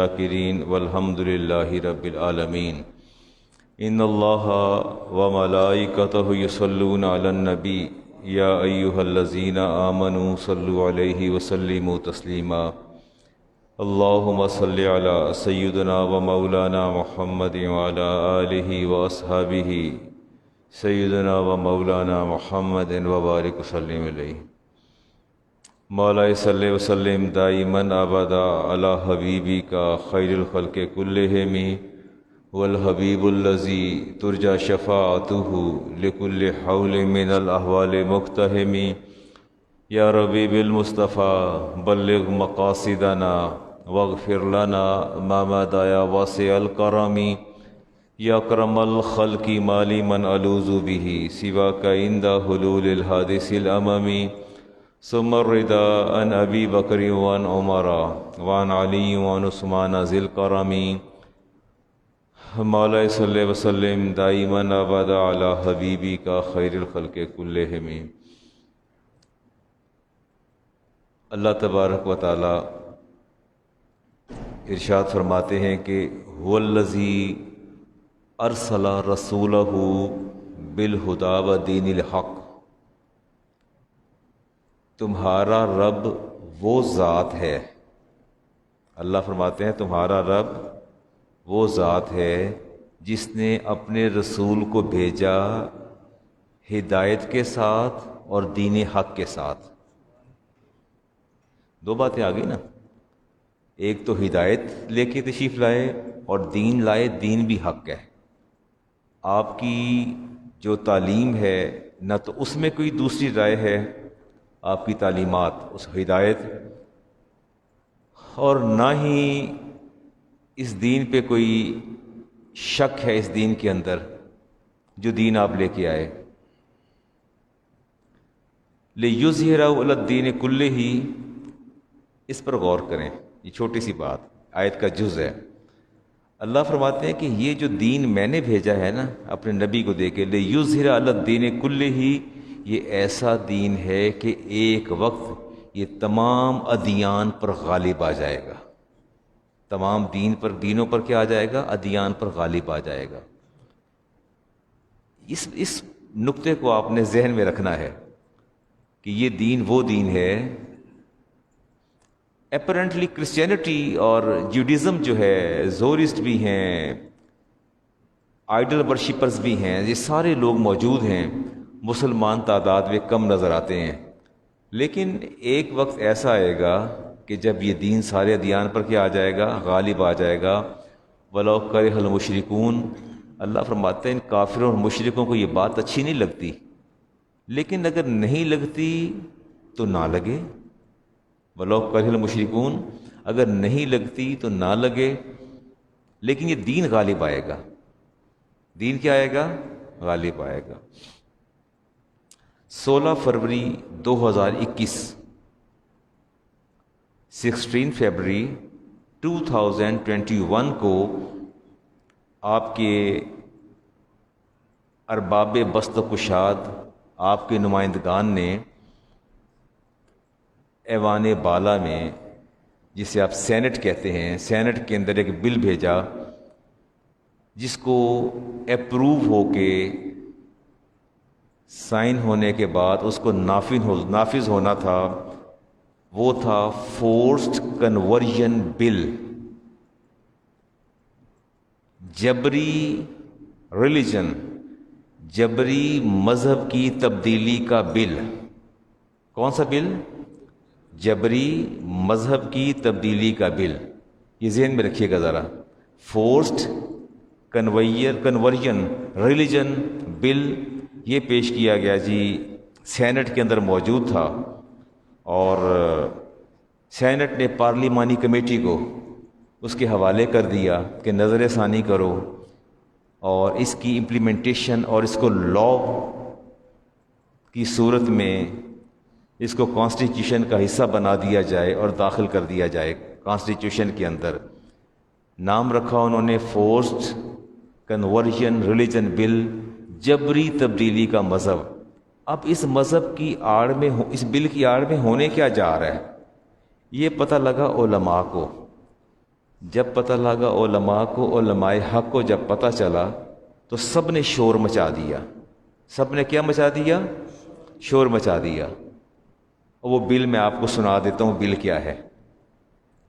شاکرین والحمد للہ رب العالمین ان اللہ وملائکتہ یصلون علی النبی یا ایہا الذین آمنوا صلوا علیہ وسلموا تسلیما اللہم صلی علی سیدنا و مولانا محمد وعلی آلہ واصحابہ سیدنا و مولانا محمد وبارک وسلم علیہ مولا صلی وسلم دائماً ابدا علی حبیبی کا خیر الخلق کلہم والحبیب الذی ترجى شفاعتہ لکل حول من الاحوال مقتحم یا ربی بالمصطفیٰ بلغ مقاصدنا واغفر لنا ما مضى یا واسع الکرم یا اکرم الخلق مالی من الوذ به سواک عند حلول الحادث الامم ثم الرضا عن ابی بکر وعن عمر وعن علی وعن عثمان ذی الکرم مولا صلی وسلم دائماً ابدا علی حبیبی کا خیر الخلق کلہم۔ اللہ تبارک و تعالی ارشاد فرماتے ہیں کہ هو الذی ارسل رسولہ بالہدی ودین الحق، تمہارا رب وہ ذات ہے، اللہ فرماتے ہیں تمہارا رب وہ ذات ہے جس نے اپنے رسول کو بھیجا ہدایت کے ساتھ اور دین حق کے ساتھ۔ دو باتیں آ گئی نا، ایک تو ہدایت لے کے تشریف لائے اور دین لائے، دین بھی حق ہے۔ آپ کی جو تعلیم ہے نہ تو اس میں کوئی دوسری رائے ہے، آپ کی تعلیمات اس ہدایت، اور نہ ہی اس دین پہ کوئی شک ہے، اس دین کے اندر جو دین آپ لے کے آئے۔ لِیُظْہِرَهُ عَلَى الدِّینِ کُلِّهِ، اس پر غور کریں، یہ چھوٹی سی بات آیت کا جز ہے۔ اللہ فرماتے ہیں کہ یہ جو دین میں نے بھیجا ہے نا اپنے نبی کو دے کے، لِیُظْہِرَهُ عَلَى الدِّینِ کُلِّهِ، یہ ایسا دین ہے کہ ایک وقت یہ تمام ادیان پر غالب آ جائے گا، تمام دینوں پر کیا آ جائے گا؟ ادیان پر غالب آ جائے گا۔ اس نقطے کو آپ نے ذہن میں رکھنا ہے کہ یہ دین وہ دین ہے۔ اپیرنٹلی کرسچینٹی اور جوڈیزم جو ہے، زورسٹ بھی ہیں، آئیڈل ورشپرز بھی ہیں، یہ سارے لوگ موجود ہیں، مسلمان تعداد میں کم نظر آتے ہیں، لیکن ایک وقت ایسا آئے گا کہ جب یہ دین سارے ادیان پر کیا آ جائے گا؟ غالب آ جائے گا۔ وَلَوْ كَرِهَ الْمُشْرِكُونَ، اللہ فرماتے ہیں ان کافروں اور مشرکوں کو یہ بات اچھی نہیں لگتی، لیکن اگر نہیں لگتی تو نہ لگے۔ وَلَوْ كَرِهَ الْمُشْرِكُونَ، اگر نہیں لگتی تو نہ لگے، لیکن یہ دین غالب آئے گا۔ دین کیا آئے گا؟ غالب آئے گا۔ 16 فروری 2021، 16 فروری 2021 کو آپ کے ارباب بست و کشاد، آپ کے نمائندگان نے ایوان بالا میں، جسے آپ سینٹ کہتے ہیں، سینٹ کے اندر ایک بل بھیجا جس کو اپروو ہو کے سائن ہونے کے بعد اس کو نافذ ہونا تھا، وہ تھا فورسڈ کنورژن بل، جبری ریلیجن، جبری مذہب کی تبدیلی کا بل۔ کون سا بل؟ جبری مذہب کی تبدیلی کا بل۔ یہ ذہن میں رکھیے گا ذرا، فورسڈ کنورژن ریلیجن بل، یہ پیش کیا گیا جی، سینٹ کے اندر موجود تھا، اور سینٹ نے پارلیمانی کمیٹی کو اس کے حوالے کر دیا کہ نظر ثانی کرو اور اس کی امپلیمنٹیشن اور اس کو لا کی صورت میں اس کو کانسٹیٹیوشن کا حصہ بنا دیا جائے اور داخل کر دیا جائے کانسٹیٹیوشن کے اندر۔ نام رکھا انہوں نے فورسڈ کنورژن ریلیجن بل، جبری تبدیلی کا مذہب۔ اب اس مذہب کی آڑ میں، اس بل کی آڑ میں ہونے کیا جا رہا ہے، یہ پتہ لگا علماء کو۔ جب پتہ لگا علماء کو، علماء حق کو جب پتہ چلا تو سب نے شور مچا دیا. سب نے کیا مچا دیا؟ شور مچا دیا. وہ بل میں آپ کو سنا دیتا ہوں بل کیا ہے.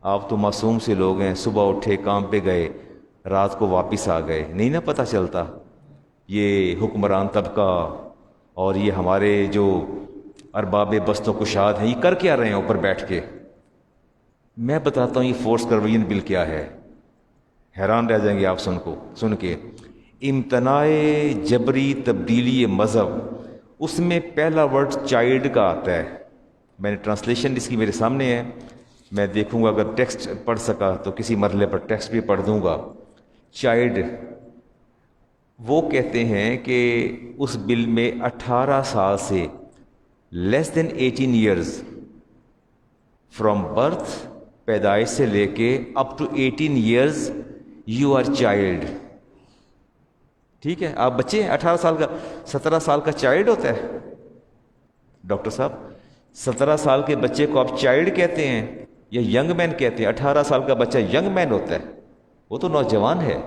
آپ تو معصوم سے لوگ ہیں، صبح اٹھے کام پہ گئے، رات کو واپس آ گئے، نہیں نا پتہ چلتا یہ حکمران طبقہ اور یہ ہمارے جو ارباب بست و کشاد ہیں یہ کر کیا رہے ہیں اوپر بیٹھ کے. میں بتاتا ہوں یہ فورس کنورژن بل کیا ہے، حیران رہ جائیں گے آپ سن کے. امتناع جبری تبدیلی مذہب، اس میں پہلا ورڈ چائلڈ کا آتا ہے. میں نے ٹرانسلیشن اس کی میرے سامنے ہے، میں دیکھوں گا اگر ٹیکسٹ پڑھ سکا تو کسی مرحلے پر ٹیکسٹ بھی پڑھ دوں گا. چائلڈ وہ کہتے ہیں کہ اس بل میں 18 سال سے less than 18 years from birth, پیدائش سے لے کے up to 18 years you are child. ٹھیک ہے، آپ بچے ہیں 18 سال کا، 17 سال کا چائلڈ ہوتا ہے. ڈاکٹر صاحب 17 سال کے بچے کو آپ چائلڈ کہتے ہیں یا ینگ مین کہتے ہیں؟ 18 سال کا بچہ ینگ مین ہوتا ہے، وہ تو نوجوان ہے.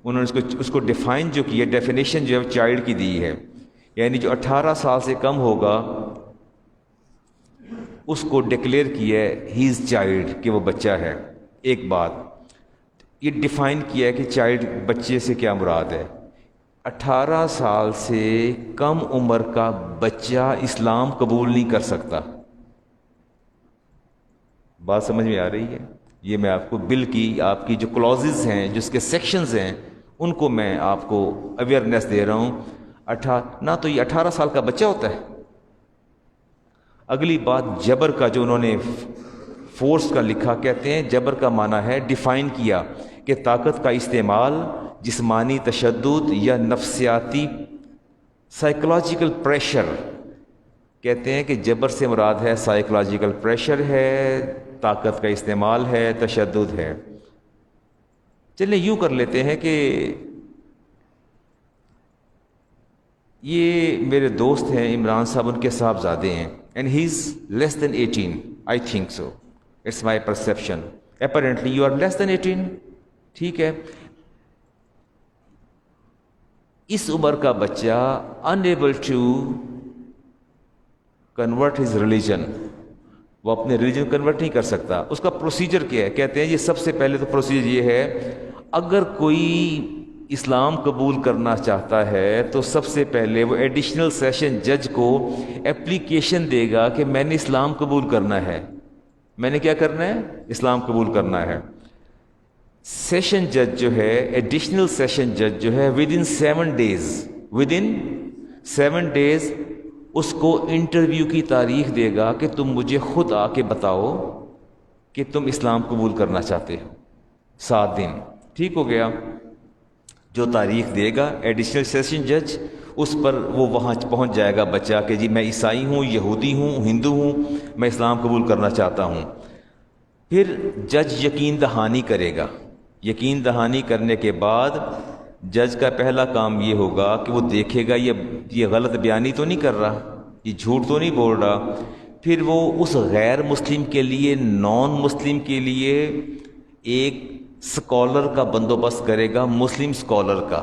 انہوں نے اس کو ڈیفائن جو کی ہے، ڈیفینیشن جو ہے چائلڈ کی دی ہے، یعنی جو 18 سال سے کم ہوگا اس کو ڈکلیئر کیا ہے ہی از چائلڈ، کہ وہ بچہ ہے. ایک بات یہ ڈیفائن کیا ہے کہ چائلڈ بچے سے کیا مراد ہے. 18 سال سے کم عمر کا بچہ اسلام قبول نہیں کر سکتا. بات سمجھ میں آ رہی ہے؟ یہ میں آپ کو بل کی آپ کی جو کلوزز ہیں، جو اس کے سیکشنز ہیں، ان کو میں آپ کو اویئرنیس دے رہا ہوں. نہ تو یہ 18 سال کا بچہ ہوتا ہے. اگلی بات جبر کا جو انہوں نے فورس کا لکھا، کہتے ہیں جبر کا معنی ہے، ڈیفائن کیا کہ طاقت کا استعمال، جسمانی تشدد یا نفسیاتی سائیکولوجیکل پریشر. کہتے ہیں کہ جبر سے مراد ہے سائیکولوجیکل پریشر ہے، طاقت کا استعمال ہے، تشدد ہے. چلیں یوں کر لیتے ہیں کہ یہ میرے دوست ہیں عمران صاحب، ان کے صاحبزادے ہیں، and he is less than 18. I think so, it's my perception. Apparently you are less than 18. ٹھیک ہے، اس عمر کا بچہ unable to convert his religion، وہ اپنے ریلیجن کنورٹ نہیں کر سکتا. اس کا پروسیجر کیا ہے؟ کہتے ہیں یہ سب سے پہلے تو پروسیجر یہ ہے، اگر کوئی اسلام قبول کرنا چاہتا ہے تو سب سے پہلے وہ ایڈیشنل سیشن جج کو اپلیکیشن دے گا کہ میں نے اسلام قبول کرنا ہے. میں نے کیا کرنا ہے؟ اسلام قبول کرنا ہے. سیشن جج جو ہے، ایڈیشنل سیشن جج جو ہے، ود ان 7 days اس کو انٹرویو کی تاریخ دے گا کہ تم مجھے خود آ کے بتاؤ کہ تم اسلام قبول کرنا چاہتے ہو. 7 دن. ٹھیک ہو گیا. جو تاریخ دے گا ایڈیشنل سیشن جج، اس پر وہ وہاں پہنچ جائے گا بچہ کہ جی میں عیسائی ہوں، یہودی ہوں، ہندو ہوں، میں اسلام قبول کرنا چاہتا ہوں. پھر جج یقین دہانی کرے گا. یقین دہانی کرنے کے بعد جج کا پہلا کام یہ ہوگا کہ وہ دیکھے گا یہ غلط بیانی تو نہیں کر رہا، یہ جھوٹ تو نہیں بول رہا. پھر وہ اس غیر مسلم کے لیے، نان مسلم کے لیے ایک سکولر کا بندوبست کرے گا، مسلم سکولر کا.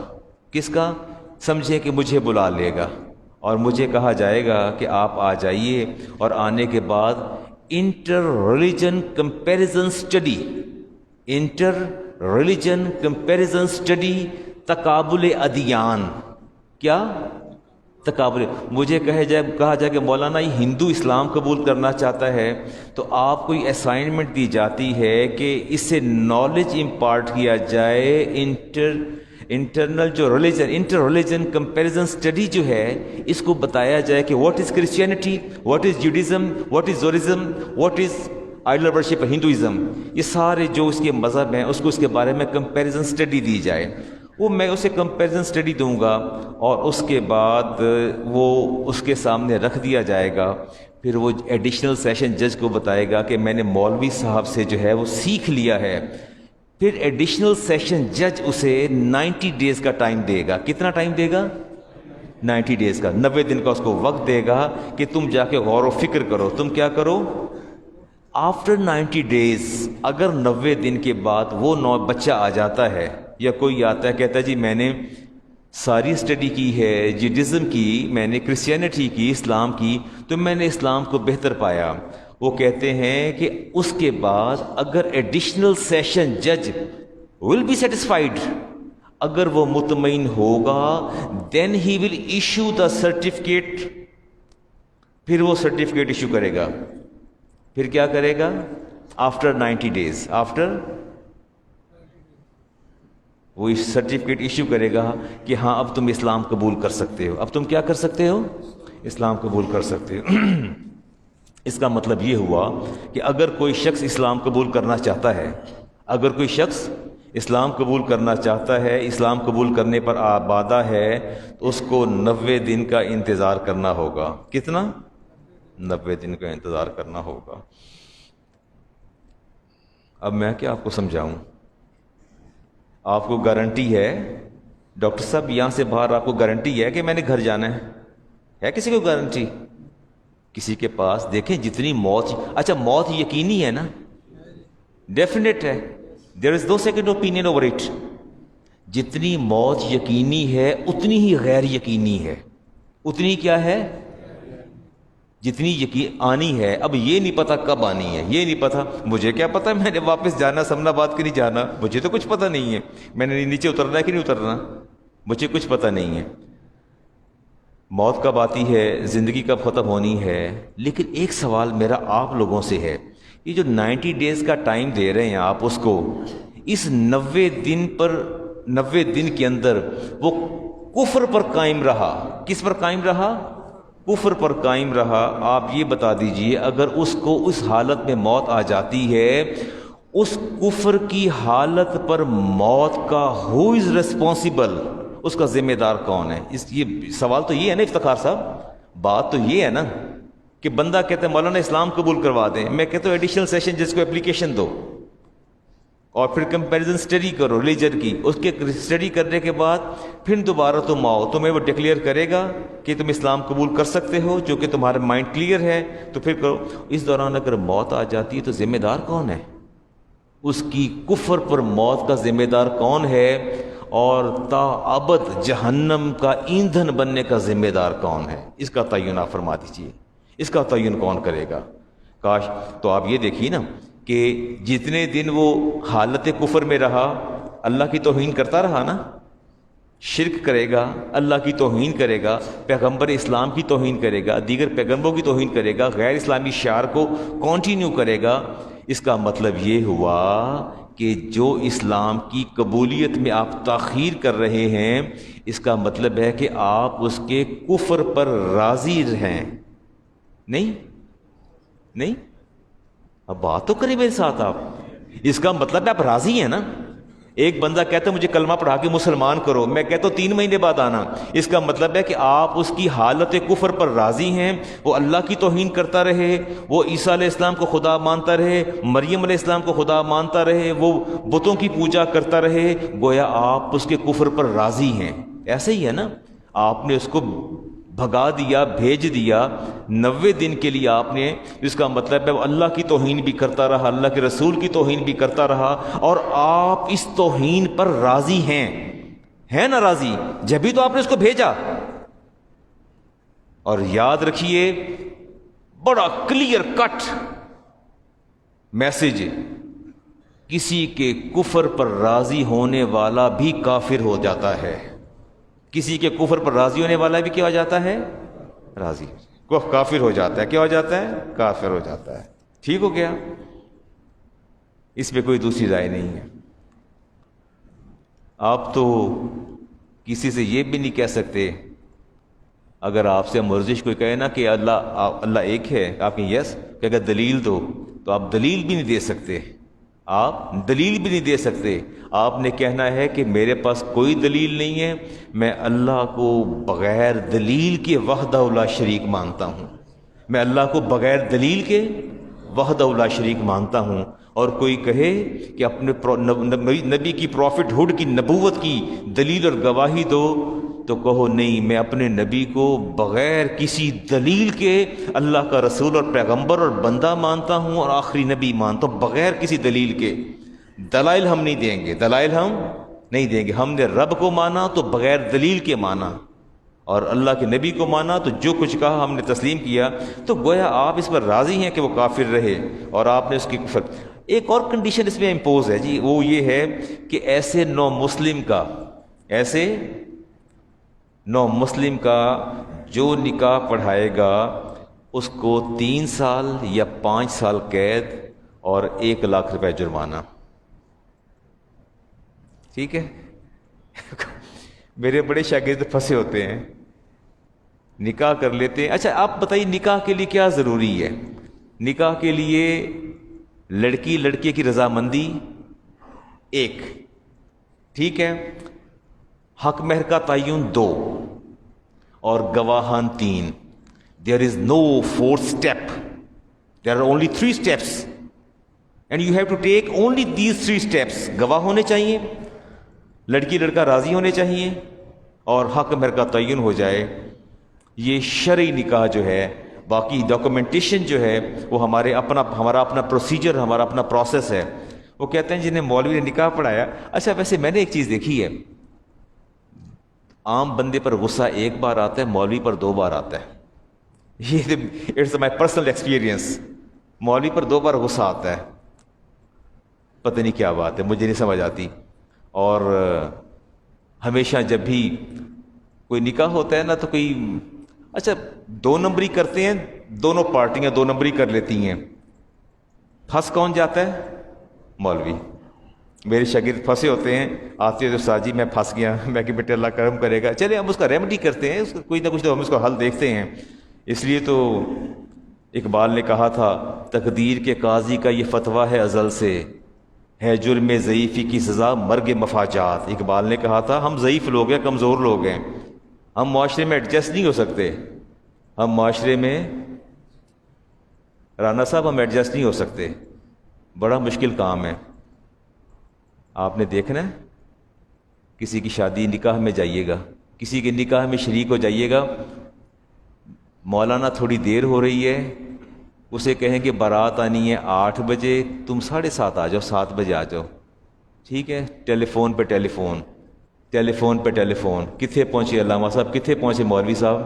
کس کا؟ سمجھے کہ مجھے بلا لے گا اور مجھے کہا جائے گا کہ آپ آ جائیے، اور آنے کے بعد انٹر ریلیجن کمپیریزن اسٹڈی، تقابل ادیان. کیا تقابل؟ مجھے کہا جائے کہ مولانا یہ ہندو اسلام قبول کرنا چاہتا ہے، تو آپ کو یہ اسائنمنٹ دی جاتی ہے کہ اس سے نالج امپارٹ کیا جائے. انٹر ریلیجن کمپیریزن اسٹڈی جو ہے، اس کو بتایا جائے کہ what is Christianity, what is Judaism, what is Zoroastrianism, what is idol worship Hinduism. یہ سارے جو اس کے مذہب ہیں اس کو اس کے بارے میں کمپیریزن اسٹڈی دی جائے. وہ میں اسے کمپیریزن اسٹڈی دوں گا اور اس کے بعد وہ اس کے سامنے رکھ دیا جائے گا. پھر وہ ایڈیشنل سیشن جج کو بتائے گا کہ میں نے مولوی صاحب سے جو ہے وہ سیکھ لیا ہے. پھر ایڈیشنل سیشن جج اسے 90 days کا ٹائم دے گا. کتنا ٹائم دے گا؟ 90 days کا، 90 دن کا اس کو وقت دے گا کہ تم جا کے غور و فکر کرو. تم کیا کرو؟ آفٹر 90 ڈیز اگر 90 دن کے بعد وہ بچہ آ جاتا ہے یا کوئی آتا ہے کہتا ہے جی میں نے ساری اسٹڈی کی ہے، جیڈزم کی، میں نے کرسچینٹی کی، اسلام کی، تو میں نے اسلام کو بہتر پایا، وہ کہتے ہیں کہ اس کے بعد اگر ایڈیشنل سیشن جج ول بی سیٹسفائیڈ، اگر وہ مطمئن ہوگا دین ہی ول ایشو دا سرٹیفکیٹ، پھر وہ سرٹیفکیٹ ایشو کرے گا. پھر کیا کرے گا؟ آفٹر 90 ڈیز آفٹر وہ سرٹیفکیٹ ایشو کرے گا کہ ہاں اب تم اسلام قبول کر سکتے ہو. اب تم کیا کر سکتے ہو؟ اسلام قبول کر سکتے ہو. اس کا مطلب یہ ہوا کہ اگر کوئی شخص اسلام قبول کرنا چاہتا ہے، اگر کوئی شخص اسلام قبول کرنا چاہتا ہے، اسلام قبول کرنے پر آبادہ ہے، تو اس کو 90 دن کا انتظار کرنا ہوگا. کتنا؟ 90 دن کا انتظار کرنا ہوگا. اب میں کیا آپ کو سمجھاؤں؟ آپ کو گارنٹی ہے ڈاکٹر صاحب یہاں سے باہر آپ کو گارنٹی ہے کہ میں نے گھر جانا ہے کسی کو گارنٹی؟ کسی کے پاس دیکھیں جتنی موت، اچھا موت یقینی ہے نا، ڈیفینیٹ ہے، دیر از نو سیکنڈ اوپینین اوور اٹ. جتنی موت یقینی ہے اتنی ہی غیر یقینی ہے. اتنی کیا ہے؟ جتنی یقین آنی ہے. اب یہ نہیں پتا کب آنی ہے، یہ نہیں پتا. مجھے کیا پتا میں نے واپس جانا سمنا باد کے نہیں جانا، مجھے تو کچھ پتا نہیں ہے. میں نے نیچے اترنا ہے کہ نہیں اترنا، مجھے کچھ پتا نہیں ہے. موت کب آتی ہے، زندگی کب ختم ہونی ہے. لیکن ایک سوال میرا آپ لوگوں سے ہے، یہ جو 90 ڈیز کا ٹائم دے رہے ہیں آپ اس کو، اس 90 دن کے اندر وہ کفر پر قائم رہا. کس پر قائم رہا؟ کفر پر قائم رہا. آپ یہ بتا دیجئے اگر اس کو اس حالت میں موت آ جاتی ہے، اس کفر کی حالت پر موت کا ہو از ریسپانسیبل، اس کا ذمہ دار کون ہے؟ یہ سوال تو یہ ہے نا افتخار صاحب، بات تو یہ ہے نا کہ بندہ کہتا ہے مولانا اسلام قبول کروا دیں، میں کہتا ہوں ایڈیشنل سیشن جس کو اپلیکیشن دو اور پھر کمپیریزن اسٹڈی کرو ریلیجن کی. اس کے اسٹڈی کرنے کے بعد پھر دوبارہ تم آؤ، تمہیں وہ ڈکلیئر کرے گا کہ تم اسلام قبول کر سکتے ہو، جو کہ تمہارا مائنڈ کلیئر ہے، تو پھر کرو. اس دوران اگر موت آ جاتی ہے تو ذمہ دار کون ہے؟ اس کی کفر پر موت کا ذمہ دار کون ہے؟ اور تا ابد جہنم کا ایندھن بننے کا ذمہ دار کون ہے؟ اس کا تعین آپ فرما دیجیے. اس کا تعین کون کرے گا؟ کاش. تو آپ یہ دیکھیے نا کہ جتنے دن وہ حالت کفر میں رہا، اللہ کی توہین کرتا رہا نا، شرک کرے گا، اللہ کی توہین کرے گا، پیغمبر اسلام کی توہین کرے گا، دیگر پیغمبروں کی توہین کرے گا، غیر اسلامی شعار کو کنٹینیو کرے گا. اس کا مطلب یہ ہوا کہ جو اسلام کی قبولیت میں آپ تاخیر کر رہے ہیں، اس کا مطلب ہے کہ آپ اس کے کفر پر راضی ہیں. نہیں اب بات تو کریں میرے ساتھ آپ. اس کا مطلب ہے آپ راضی ہیں نا. ایک بندہ کہتا ہے مجھے کلمہ پڑھا کے مسلمان کرو، میں کہتا ہوں 3 مہینے بعد آنا. اس کا مطلب ہے کہ آپ اس کی حالت کفر پر راضی ہیں. وہ اللہ کی توہین کرتا رہے، وہ عیسیٰ علیہ السلام کو خدا مانتا رہے، مریم علیہ السلام کو خدا مانتا رہے، وہ بتوں کی پوجا کرتا رہے، گویا آپ اس کے کفر پر راضی ہیں. ایسے ہی ہے نا، آپ نے اس کو بھگا دیا، بھیج دیا 90 دن کے لیے آپ نے. اس کا مطلب ہے وہ اللہ کی توہین بھی کرتا رہا، اللہ کے رسول کی توہین بھی کرتا رہا، اور آپ اس توہین پر راضی ہیں نا راضی؟ جبھی تو آپ نے اس کو بھیجا. اور یاد رکھیے بڑا کلیئر کٹ میسج، کسی کے کفر پر راضی ہونے والا بھی کافر ہو جاتا ہے. کسی کے کفر پر راضی ہونے والا بھی کیا ہو جاتا ہے؟ راضی. کافر ہو جاتا ہے. کیا ہو جاتا ہے؟ کافر ہو جاتا ہے. ٹھیک ہو گیا، اس پہ کوئی دوسری رائے نہیں ہے. آپ تو کسی سے یہ بھی نہیں کہہ سکتے، اگر آپ سے مرزش کوئی کہے نا کہ اللہ ایک ہے، آپ کہیں یس، کہ اگر دلیل دو، تو آپ دلیل بھی نہیں دے سکتے. آپ دلیل بھی نہیں دے سکتے. آپ نے کہنا ہے کہ میرے پاس کوئی دلیل نہیں ہے، میں اللہ کو بغیر دلیل کے وحدہ لا شریک مانتا ہوں. میں اللہ کو بغیر دلیل کے وحدہ لا شریک مانتا ہوں. اور کوئی کہے کہ اپنے نبی کی پروفٹ ہوڈ کی نبوت کی دلیل اور گواہی دو، تو کہو نہیں، میں اپنے نبی کو بغیر کسی دلیل کے اللہ کا رسول اور پیغمبر اور بندہ مانتا ہوں اور آخری نبی مانتا ہوں، بغیر کسی دلیل کے۔ دلائل ہم نہیں دیں گے، دلائل ہم نہیں دیں گے۔ ہم نے رب کو مانا تو بغیر دلیل کے مانا، اور اللہ کے نبی کو مانا تو جو کچھ کہا ہم نے تسلیم کیا۔ تو گویا آپ اس پر راضی ہیں کہ وہ کافر رہے اور آپ نے اس کی کفر۔ ایک اور کنڈیشن اس میں امپوز ہے جی، وہ یہ ہے کہ ایسے نو مسلم کا جو نکاح پڑھائے گا اس کو 3 سال یا 5 سال قید اور 1 لاکھ روپے جرمانہ۔ ٹھیک ہے؟ میرے بڑے شاگرد پھنسے ہوتے ہیں، نکاح کر لیتے ہیں۔ اچھا آپ بتائیے نکاح کے لیے کیا ضروری ہے؟ نکاح کے لیے لڑکی لڑکے کی رضامندی 1، ٹھیک ہے، حق مہر کا تعین 2 اور گواہان 3۔ There is no 4th step. There are only 3 steps and you have to take only these 3 steps. گواہ ہونے چاہیے، لڑکی لڑکا راضی ہونے چاہیے اور حق مہر کا تعین ہو جائے۔ یہ شرعی نکاح جو ہے، باقی ڈاکومنٹیشن جو ہے وہ ہمارا اپنا پروسیجر، ہمارا اپنا پروسیس ہے۔ وہ کہتے ہیں جنہیں مولوی نے نکاح پڑھایا۔ اچھا ویسے میں نے ایک چیز دیکھی ہے، عام بندے پر غصہ 1 بار آتا ہے، مولوی پر 2 بار آتا ہے۔ یہ اٹس مائی پرسنل ایکسپیرئنس، مولوی پر 2 بار غصہ آتا ہے، پتہ نہیں کیا بات ہے، مجھے نہیں سمجھ آتی۔ اور ہمیشہ جب بھی کوئی نکاح ہوتا ہے نا تو کوئی اچھا 2 نمبری کرتے ہیں، دونوں پارٹیاں 2 نمبری کر لیتی ہیں، پھنس کون جاتا ہے؟ مولوی۔ میرے شاگرد پھنسے ہوتے ہیں، آتے ہیں تو ساجی میں پھنس گیا، میں کہ بیٹے اللہ کرم کرے گا، چلے ہم اس کا ریمیڈی کرتے ہیں، کوئی نہ کچھ تو ہم اس کا حل دیکھتے ہیں۔ اس لیے تو اقبال نے کہا تھا تقدیر کے قاضی کا یہ فتویٰ ہے ازل سے، ہے جرم ضعیفی کی سزا مرگ مفاجات۔ اقبال نے کہا تھا ہم ضعیف لوگ ہیں، کمزور لوگ ہیں، ہم معاشرے میں ایڈجسٹ نہیں ہو سکتے، ہم معاشرے میں رانا صاحب ہم ایڈجسٹ نہیں ہو سکتے، بڑا مشکل کام ہے۔ آپ نے دیکھنا ہے کسی کی شادی نکاح میں جائیے گا، کسی کے نکاح میں شریک ہو جائیے گا، مولانا تھوڑی دیر ہو رہی ہے، اسے کہیں کہ بارات آنی ہے 8 بجے، تم 7:30 آ جاؤ، 7 بجے آ جاؤ، ٹھیک ہے؟ ٹیلی فون پہ ٹیلی فون، کتنے پہنچے علامہ صاحب، کتنے پہنچے مولوی صاحب؟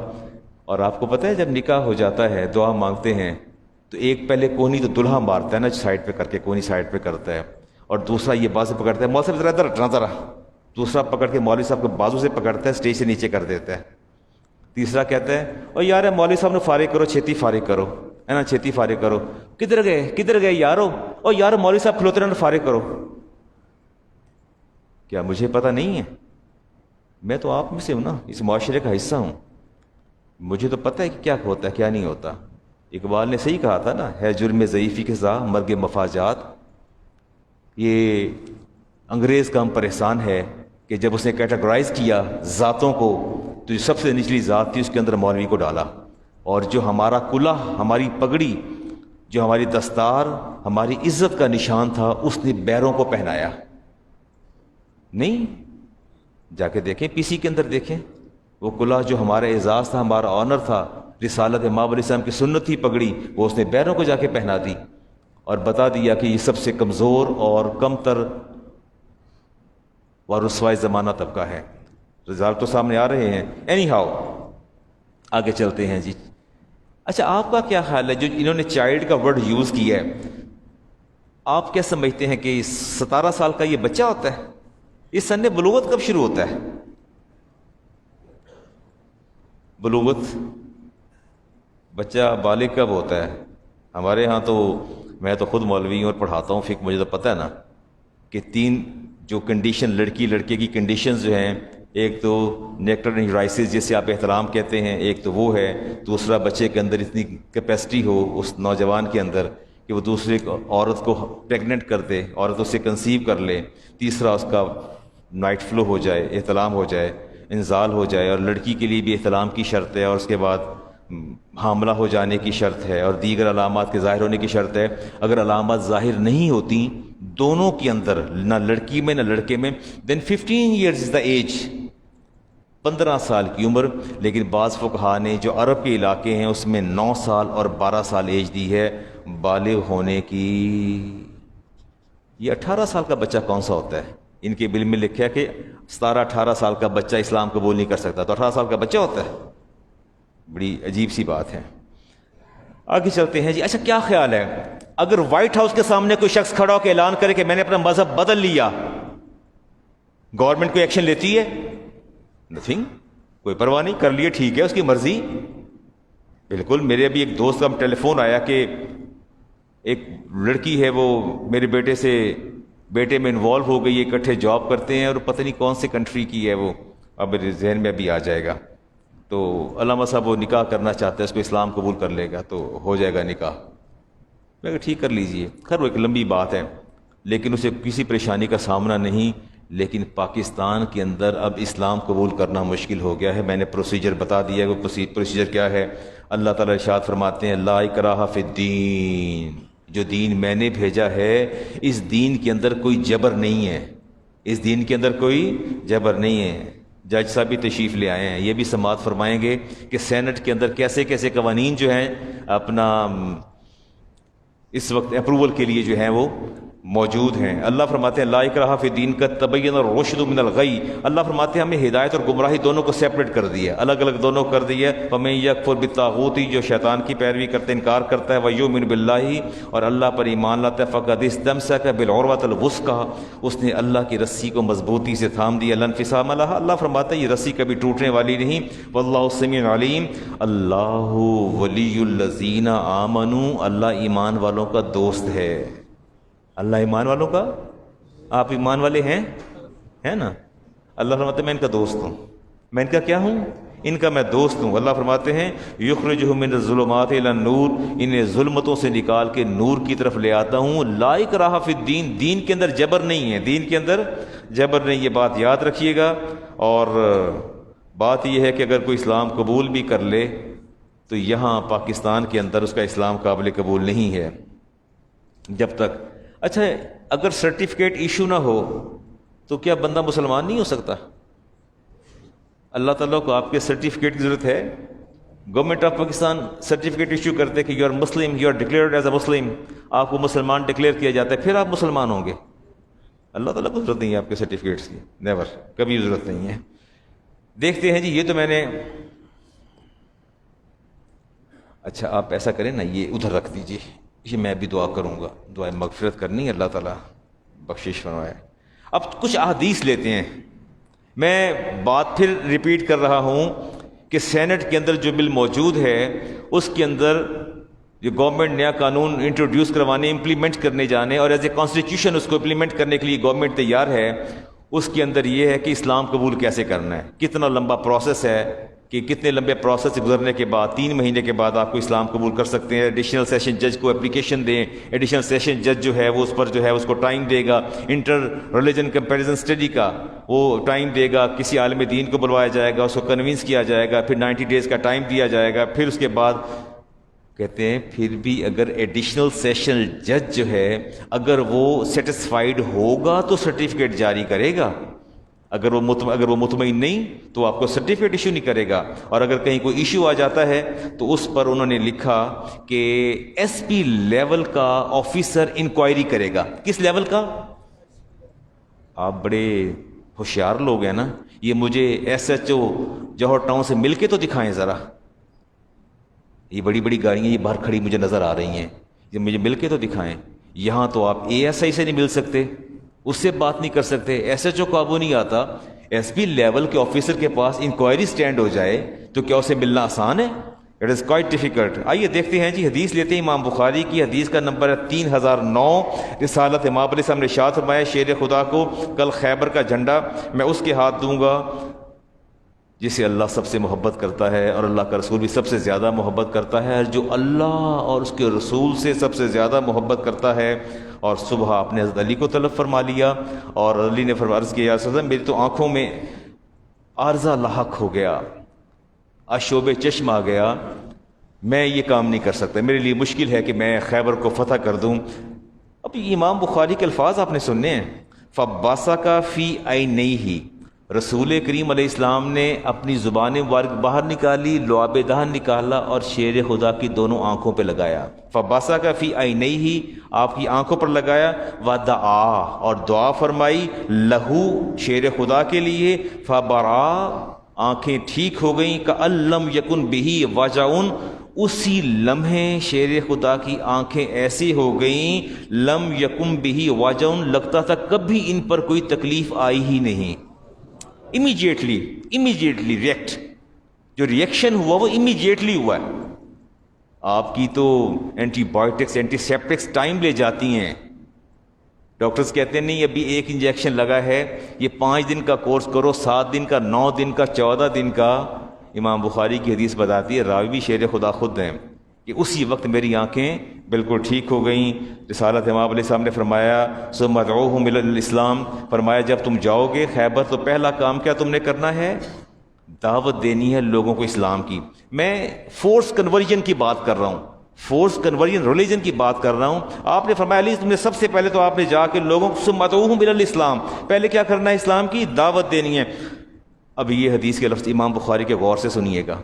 اور آپ کو پتہ ہے جب نکاح ہو جاتا ہے دعا مانگتے ہیں تو ایک پہلے کونی تو دلہا مارتا ہے نا، سائڈ پہ کر کے کونی سائڈ پہ کرتا ہے، اور دوسرا یہ بازو پکڑتا ہے، مولوی صاحب ذرا ادھر ہٹنا ذرا، دوسرا پکڑ کے مولوی صاحب کو بازو سے پکڑتا ہے، اسٹیج سے نیچے کر دیتا ہے، تیسرا کہتا ہے او یار مولوی صاحب نے فارغ کرو، چھیتی فارغ کرو، ہے نا، چھیتی فارغ کرو، کدھر گئے یارو، او یار مولوی صاحب کھلوتے رہنا، فارغ کرو۔ کیا مجھے پتہ نہیں ہے؟ میں تو آپ میں سے ہوں نا، اس معاشرے کا حصہ ہوں، مجھے تو پتہ ہے کہ کیا ہوتا ہے کیا نہیں ہوتا۔ اقبال نے صحیح کہا تھا نا، ہے جرم ضعیفی کے سزا مرگ مفاجات۔ یہ انگریز کا ہم پر احسان ہے کہ جب اس نے کیٹاگرائز کیا ذاتوں کو تو جو سب سے نچلی ذات تھی اس کے اندر مولوی کو ڈالا، اور جو ہمارا کلہ، ہماری پگڑی، جو ہماری دستار ہماری عزت کا نشان تھا، اس نے بیروں کو پہنایا۔ نہیں جا کے دیکھیں، پی سی کے اندر دیکھیں، وہ کلہ جو ہمارا اعزاز تھا، ہمارا آنر تھا، رسالت امام علیہ السلام کی سنت تھی پگڑی، وہ اس نے بیروں کو جا کے پہنا دی اور بتا دیا کہ یہ سب سے کمزور اور کم تر و رسوائے زمانہ طبقہ ہے۔ رزالت تو سامنے آ رہے ہیں۔ اینی ہاؤ آگے چلتے ہیں جی۔ اچھا آپ کا کیا خیال ہے جو انہوں نے چائلڈ کا ورڈ یوز کیا ہے، آپ کیا سمجھتے ہیں کہ 17 سال کا یہ بچہ ہوتا ہے؟ اس سن بلوغت کب شروع ہوتا ہے؟ بلوغت بچہ بالغ کب ہوتا ہے؟ ہمارے ہاں تو میں تو خود مولوی ہوں اور پڑھاتا ہوں فقہ، مجھے تو پتہ ہے نا کہ 3 جو کنڈیشن لڑکی لڑکے کی کنڈیشنز جو ہیں، ایک تو نیکٹر ہیرائسس جسے آپ احترام کہتے ہیں، ایک تو وہ ہے، دوسرا بچے کے اندر اتنی کیپیسٹی ہو اس نوجوان کے اندر کہ وہ دوسرے عورت کو پریگننٹ کر دے، عورت اس سے کنسیو کر لے، تیسرا اس کا نائٹ فلو ہو جائے، احتلام ہو جائے، انزال ہو جائے، اور لڑکی کے لیے بھی احتلام کی شرط ہے، اور اس کے بعد حاملہ ہو جانے کی شرط ہے، اور دیگر علامات کے ظاہر ہونے کی شرط ہے۔ اگر علامات ظاہر نہیں ہوتی دونوں کے اندر، نہ لڑکی میں نہ لڑکے میں، then 15 years is the age 15 سال کی عمر، لیکن بعض فقہا نے جو عرب کے علاقے ہیں اس میں 9 سال اور 12 سال ایج دی ہے بالغ ہونے کی۔ یہ 18 سال کا بچہ کون سا ہوتا ہے؟ ان کے بل میں لکھا ہے کہ 17-18 سال کا بچہ اسلام قبول نہیں کر سکتا، تو 18 سال کا بچہ ہوتا ہے؟ بڑی عجیب سی بات ہے۔ آگے چلتے ہیں جی۔ اچھا کیا خیال ہے اگر وائٹ ہاؤس کے سامنے کوئی شخص کھڑا ہو کے اعلان کرے کہ میں نے اپنا مذہب بدل لیا، گورنمنٹ کوئی ایکشن لیتی ہے؟ نتھنگ، کوئی پرواہ نہیں، کر لیے ٹھیک ہے، اس کی مرضی۔ بالکل، میرے ابھی ایک دوست کا ٹیلی فون آیا کہ ایک لڑکی ہے وہ میرے بیٹے میں انوالو ہو گئی، اکٹھے جاب کرتے ہیں اور پتہ نہیں کون سے کنٹری کی ہے وہ، اب میرے ذہن میں ابھی آ جائے گا۔ تو علامہ صاحب وہ نکاح کرنا چاہتے ہیں، اس کو اسلام قبول کر لے گا تو ہو جائے گا نکاح۔ میں کہا ٹھیک کر لیجئے۔ خیر وہ ایک لمبی بات ہے، لیکن اسے کسی پریشانی کا سامنا نہیں۔ لیکن پاکستان کے اندر اب اسلام قبول کرنا مشکل ہو گیا ہے۔ میں نے پروسیجر بتا دیا ہے، وہ پروسیجر کیا ہے۔ اللہ تعالیٰ ارشاد فرماتے ہیں لا اکراہ فی الدین، جو دین میں نے بھیجا ہے اس دین کے اندر کوئی جبر نہیں ہے، اس دین کے اندر کوئی جبر نہیں ہے۔ جج صاحب بھی تشریف لے آئے ہیں، یہ بھی سماعت فرمائیں گے کہ سینٹ کے اندر کیسے کیسے قوانین جو ہیں اپنا اس وقت اپروول کے لیے جو ہیں وہ موجود ہیں۔ اللہ فرماتے ہیں لا اکراہ فی الدین قد تبین الرشد من الغی، اللہ فرماتے ہیں ہم نے ہدایت اور گمراہی دونوں کو سیپریٹ کر دیا، الگ الگ دونوں کر دیا۔ فمن یکفر بالطاغوت، جو شیطان کی پیروی کرتے انکار کرتا ہے، ویؤمن باللہ، اور اللہ پر ایمان لاتا ہے، فقد استمسک بالعروۃ الوثقی، اس نے اللہ کی رسی کو مضبوطی سے تھام دیا، لا انفصام لہا، اللہ فرماتا ہے یہ رسی کبھی ٹوٹنے والی نہیں۔ واللہ سمیع علیم، اللہ ولی الذین آمنوا، اللہ ایمان والوں کا دوست ہے۔ اللہ ایمان والوں کا، آپ ایمان والے ہیں نا؟ اللہ فرماتے ہیں میں ان کا دوست ہوں، میں ان کا کیا ہوں؟ ان کا میں دوست ہوں۔ اللہ فرماتے ہیں یخرجہم من الظلمات الی النور، انہیں ظلمتوں سے نکال کے نور کی طرف لے آتا ہوں۔ لا اکراہ فی الدین، دین کے اندر جبر نہیں ہے، دین کے اندر جبر نہیں، یہ بات یاد رکھیے گا۔ اور بات یہ ہے کہ اگر کوئی اسلام قبول بھی کر لے تو یہاں پاکستان کے اندر اس کا اسلام قابل قبول نہیں ہے جب تک۔ اچھا اگر سرٹیفکیٹ ایشو نہ ہو تو کیا بندہ مسلمان نہیں ہو سکتا؟ اللہ تعالیٰ کو آپ کے سرٹیفکیٹ کی ضرورت ہے؟ Government of Pakistan certificate issue کرتے کہ you are Muslim, you are declared as a Muslim, آپ کو مسلمان ڈکلیئر کیا جاتا ہے، پھر آپ مسلمان ہوں گے۔ اللہ تعالیٰ کو ضرورت نہیں ہے آپ کے سرٹیفکیٹس کی، نیور، کبھی ضرورت نہیں ہے۔ دیکھتے ہیں جی، یہ تو میں نے، اچھا آپ ایسا کریں نا، یہ ادھر رکھ دیجیے، یہ میں بھی دعا کروں گا، دعائیں مغفرت کرنی ہے، اللہ تعالیٰ بخشش فرمائے۔ اب کچھ احادیث لیتے ہیں، میں بات پھر ریپیٹ کر رہا ہوں کہ سینٹ کے اندر جو بل موجود ہے اس کے اندر جو گورنمنٹ نیا قانون انٹروڈیوس کروانے، امپلیمنٹ کرنے جانے اور ایز اے کانسٹیٹیوشن اس کو امپلیمنٹ کرنے کے لیے گورنمنٹ تیار ہے، اس کے اندر یہ ہے کہ اسلام قبول کیسے کرنا ہے، کتنا لمبا پروسیس ہے، کہ کتنے لمبے پروسیس سے گزرنے کے بعد 3 مہینے کے بعد آپ کو اسلام قبول کر سکتے ہیں۔ ایڈیشنل سیشن جج کو اپلیکیشن دیں، ایڈیشنل سیشن جج جو ہے وہ اس پر جو ہے اس کو ٹائم دے گا، انٹر ریلیجن کمپیریزن اسٹڈی کا وہ ٹائم دے گا، کسی عالم دین کو بلوایا جائے گا، اس کو کنونس کیا جائے گا، پھر 90 ڈیز کا ٹائم دیا جائے گا، پھر اس کے بعد کہتے ہیں پھر بھی اگر ایڈیشنل سیشن جج جو ہے اگر وہ سیٹسفائیڈ ہوگا تو سرٹیفکیٹ جاری کرے گا، اگر وہ مطمئن نہیں تو آپ کو سرٹیفکیٹ ایشو نہیں کرے گا۔ اور اگر کہیں کوئی ایشو آ جاتا ہے تو اس پر انہوں نے لکھا کہ ایس پی لیول کا آفیسر انکوائری کرے گا۔ کس لیول کا؟ آپ بڑے ہوشیار لوگ ہیں نا، یہ مجھے ایس ایچ او جوہر ٹاؤن سے مل کے تو دکھائیں ذرا، یہ بڑی بڑی گاڑیاں یہ باہر کھڑی مجھے نظر آ رہی ہیں، یہ مجھے مل کے تو دکھائیں۔ یہاں تو آپ اے ایس آئی سے نہیں مل سکتے، اس سے بات نہیں کر سکتے، ایس ایچ او قابو نہیں آتا، ایس پی لیول کے آفیسر کے پاس انکوائری سٹینڈ ہو جائے تو کیا اسے ملنا آسان ہے؟ It is quite difficult. آئیے دیکھتے ہیں جی، حدیث لیتے ہیں امام بخاری کی، حدیث کا نمبر ہے 3009۔ رسالت امام علیہ السلام نے ارشاد فرمایا شیر خدا کو کل خیبر کا جھنڈا میں اس کے ہاتھ دوں گا جسے اللہ سب سے محبت کرتا ہے اور اللہ کا رسول بھی سب سے زیادہ محبت کرتا ہے، جو اللہ اور اس کے رسول سے سب سے زیادہ محبت کرتا ہے۔ اور صبح آپ نے حضرت علی کو طلب فرما لیا اور علی نے عرض کیا یا رسول اللہ میری تو آنکھوں میں عارضہ لاحق ہو گیا، آشوب چشم آ گیا، میں یہ کام نہیں کر سکتا، میرے لیے مشکل ہے کہ میں خیبر کو فتح کر دوں۔ اب امام بخاری کے الفاظ آپ نے سننے ہیں، فَبَصَقَ فِي عَيْنَيْهِ، رسول کریم علیہ السلام نے اپنی زبان مبارک باہر نکالی، لعاب دہن نکالا اور شیر خدا کی دونوں آنکھوں پہ لگایا، فبصق فی عینیہ، آپ کی آنکھوں پر لگایا، ودعا، اور دعا فرمائی، لہو، شیر خدا کے لیے، فبرا، آنکھیں ٹھیک ہو گئیں، کأن لم یکن بہ وجع، اسی لمحے شیر خدا کی آنکھیں ایسی ہو گئیں، لم یکن بہ وجع، لگتا تھا کبھی ان پر کوئی تکلیف آئی ہی نہیں۔ امیجیٹلی ریئیکٹ، جو ریئیکشن ہوا وہ امیجیٹلی ہوا ہے۔ آپ کی تو اینٹی بایوٹکس، اینٹی سیپٹکس ٹائم لے جاتی ہیں، ڈاکٹرز کہتے ہیں نہیں ابھی ایک انجیکشن لگا ہے، یہ 5 دن کا کورس کرو، 7 دن کا، 9 دن کا، 14 دن کا۔ امام بخاری کی حدیث بتاتی ہے، راوی بھی شیر خدا خود ہیں، کہ اسی وقت میری آنکھیں بالکل ٹھیک ہو گئیں۔ رسالت امام علیہ السلام نے فرمایا ثم ادعوہم الی الاسلام، فرمایا جب تم جاؤ گے خیبر تو پہلا کام کیا تم نے کرنا ہے؟ دعوت دینی ہے لوگوں کو اسلام کی۔ میں فورس کنورژن کی بات کر رہا ہوں، فورس کنورژن ریلیجن کی بات کر رہا ہوں۔ آپ نے فرمایا علی تم نے سب سے پہلے تو آپ نے جا کے لوگوں کو ثم ادعوہم الی الاسلام، پہلے کیا کرنا ہے؟ اسلام کی دعوت دینی ہے۔ اب یہ حدیث کے لفظ امام بخاری کے غور سے سنیے گا۔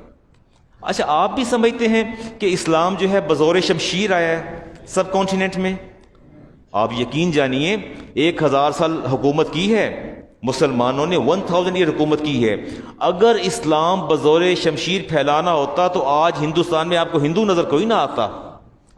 اچھا آپ بھی سمجھتے ہیں کہ اسلام جو ہے بزور شمشیر آیا ہے سب کانٹیننٹ میں؟ آپ یقین جانیے 1000 سال حکومت کی ہے مسلمانوں نے، 1000 ایئر حکومت کی ہے۔ اگر اسلام بزور شمشیر پھیلانا ہوتا تو آج ہندوستان میں آپ کو ہندو نظر کوئی نہ آتا،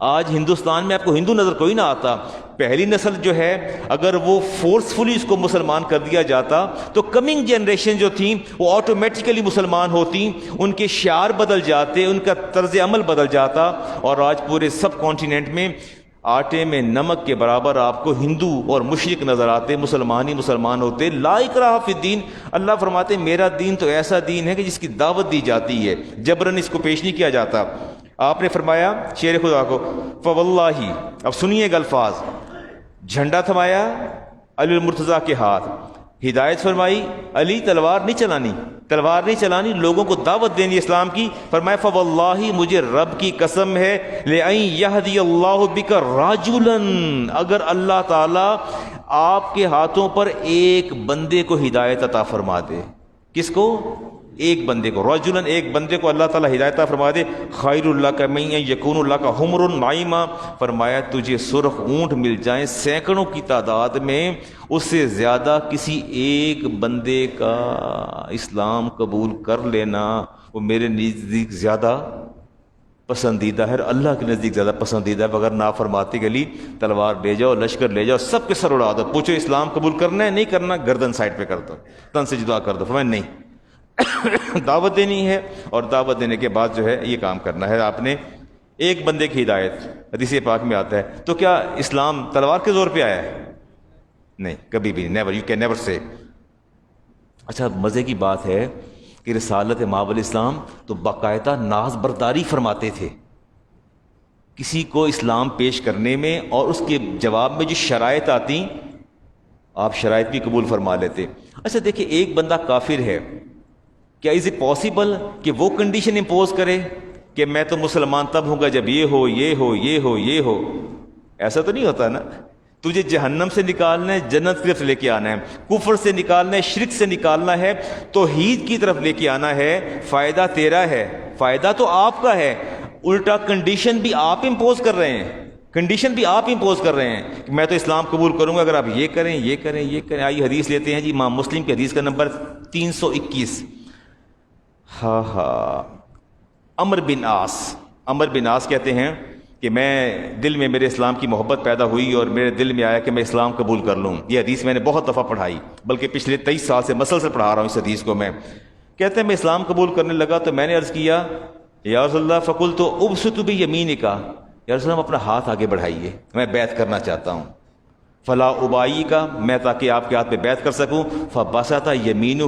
آج ہندوستان میں آپ کو ہندو نظر کوئی نہ آتا۔ پہلی نسل جو ہے اگر وہ فورسفلی اس کو مسلمان کر دیا جاتا تو کمنگ جنریشن جو تھیں وہ آٹومیٹیکلی مسلمان ہوتی، ان کے شعار بدل جاتے، ان کا طرز عمل بدل جاتا، اور آج پورے سب کانٹیننٹ میں آٹے میں نمک کے برابر آپ کو ہندو اور مشرک نظر آتے، مسلمان ہی مسلمان ہوتے۔ لا اکراہ فی الدین، اللہ فرماتے میرا دین تو ایسا دین ہے کہ جس کی دعوت دی جاتی ہے، جبراً اس کو پیش نہیں کیا جاتا۔ آپ نے فرمایا شیر خدا کو فواللہ، اب سنیے گا الفاظ، جھنڈا تھمایا علی المرتضیٰ کے ہاتھ، ہدایت فرمائی علی تلوار نہیں چلانی، تلوار نہیں چلانی، لوگوں کو دعوت دینی اسلام کی۔ فرمایا فواللہ مجھے رب کی قسم ہے لئن یہدی اللہ بک رجلا، اگر اللہ تعالی آپ کے ہاتھوں پر ایک بندے کو ہدایت عطا فرما دے، کس کو؟ ایک بندے کو، رجلا ایک بندے کو اللہ تعالیٰ ہدایت عطا فرما دے، خیر اللہ کا من یکون اللہ کا حمر نعیما، فرمایا تجھے سرخ اونٹ مل جائیں سینکڑوں کی تعداد میں، اس سے زیادہ کسی ایک بندے کا اسلام قبول کر لینا وہ میرے نزدیک زیادہ پسندیدہ ہے، اللہ کے نزدیک زیادہ پسندیدہ ہے، بغیر نافرماتی کے لیے تلوار لے جاؤ، لشکر لے جاؤ، سب کے سر اڑا دو، پوچھو اسلام قبول کرنا ہے نہیں کرنا، گردن سائڈ پہ کر دو، تن سے جدا کر دو۔ فرمایا نہیں، دعوت دینی ہے، اور دعوت دینے کے بعد جو ہے یہ کام کرنا ہے آپ نے۔ ایک بندے کی ہدایت حدیث پاک میں آتا ہے، تو کیا اسلام تلوار کے زور پہ آیا ہے؟ نہیں، کبھی بھی نیور، یو کین نیور سے۔ اچھا مزے کی بات ہے کہ رسالت امام علیہ السلام تو باقاعدہ ناز برداری فرماتے تھے کسی کو اسلام پیش کرنے میں، اور اس کے جواب میں جو شرائط آتی آپ شرائط بھی قبول فرما لیتے۔ اچھا دیکھیں ایک بندہ کافر ہے، کیا از اٹ پاسبل کہ وہ کنڈیشن امپوز کرے کہ میں تو مسلمان تب ہوں گا جب یہ ہو یہ ہو یہ ہو یہ ہو؟ ایسا تو نہیں ہوتا نا۔ تجھے جہنم سے نکالنا ہے، جنت کی طرف لے کے آنا ہے، کفر سے نکالنا ہے، شرک سے نکالنا ہے، توحید کی طرف لے کے آنا ہے، فائدہ تیرا ہے، فائدہ تو آپ کا ہے، الٹا کنڈیشن بھی آپ امپوز کر رہے ہیں، کنڈیشن بھی آپ امپوز کر رہے ہیں کہ میں تو اسلام قبول کروں گا اگر آپ یہ کریں یہ کریں یہ کریں۔ آئیے حدیث لیتے ہیں جی، امام مسلم کی حدیث کا نمبر 321۔ عمر بن عاص کہتے ہیں کہ میں دل میں میرے اسلام کی محبت پیدا ہوئی اور میرے دل میں آیا کہ میں اسلام قبول کر لوں۔ یہ حدیث میں نے بہت دفعہ پڑھائی، بلکہ پچھلے 23 سال سے مسلسل پڑھا رہا ہوں اس حدیث کو میں۔ کہتے ہیں میں اسلام قبول کرنے لگا تو میں نے عرض کیا یا رسول اللہ فقلت ابسط بیمینک، یا رسول اللہ اپنا ہاتھ آگے بڑھائیے، میں بیعت کرنا چاہتا ہوں۔ فلا ابائی کا، میں تاکہ آپ کے ہاتھ پہ بیعت کر سکوں۔ فبسط یمینہ،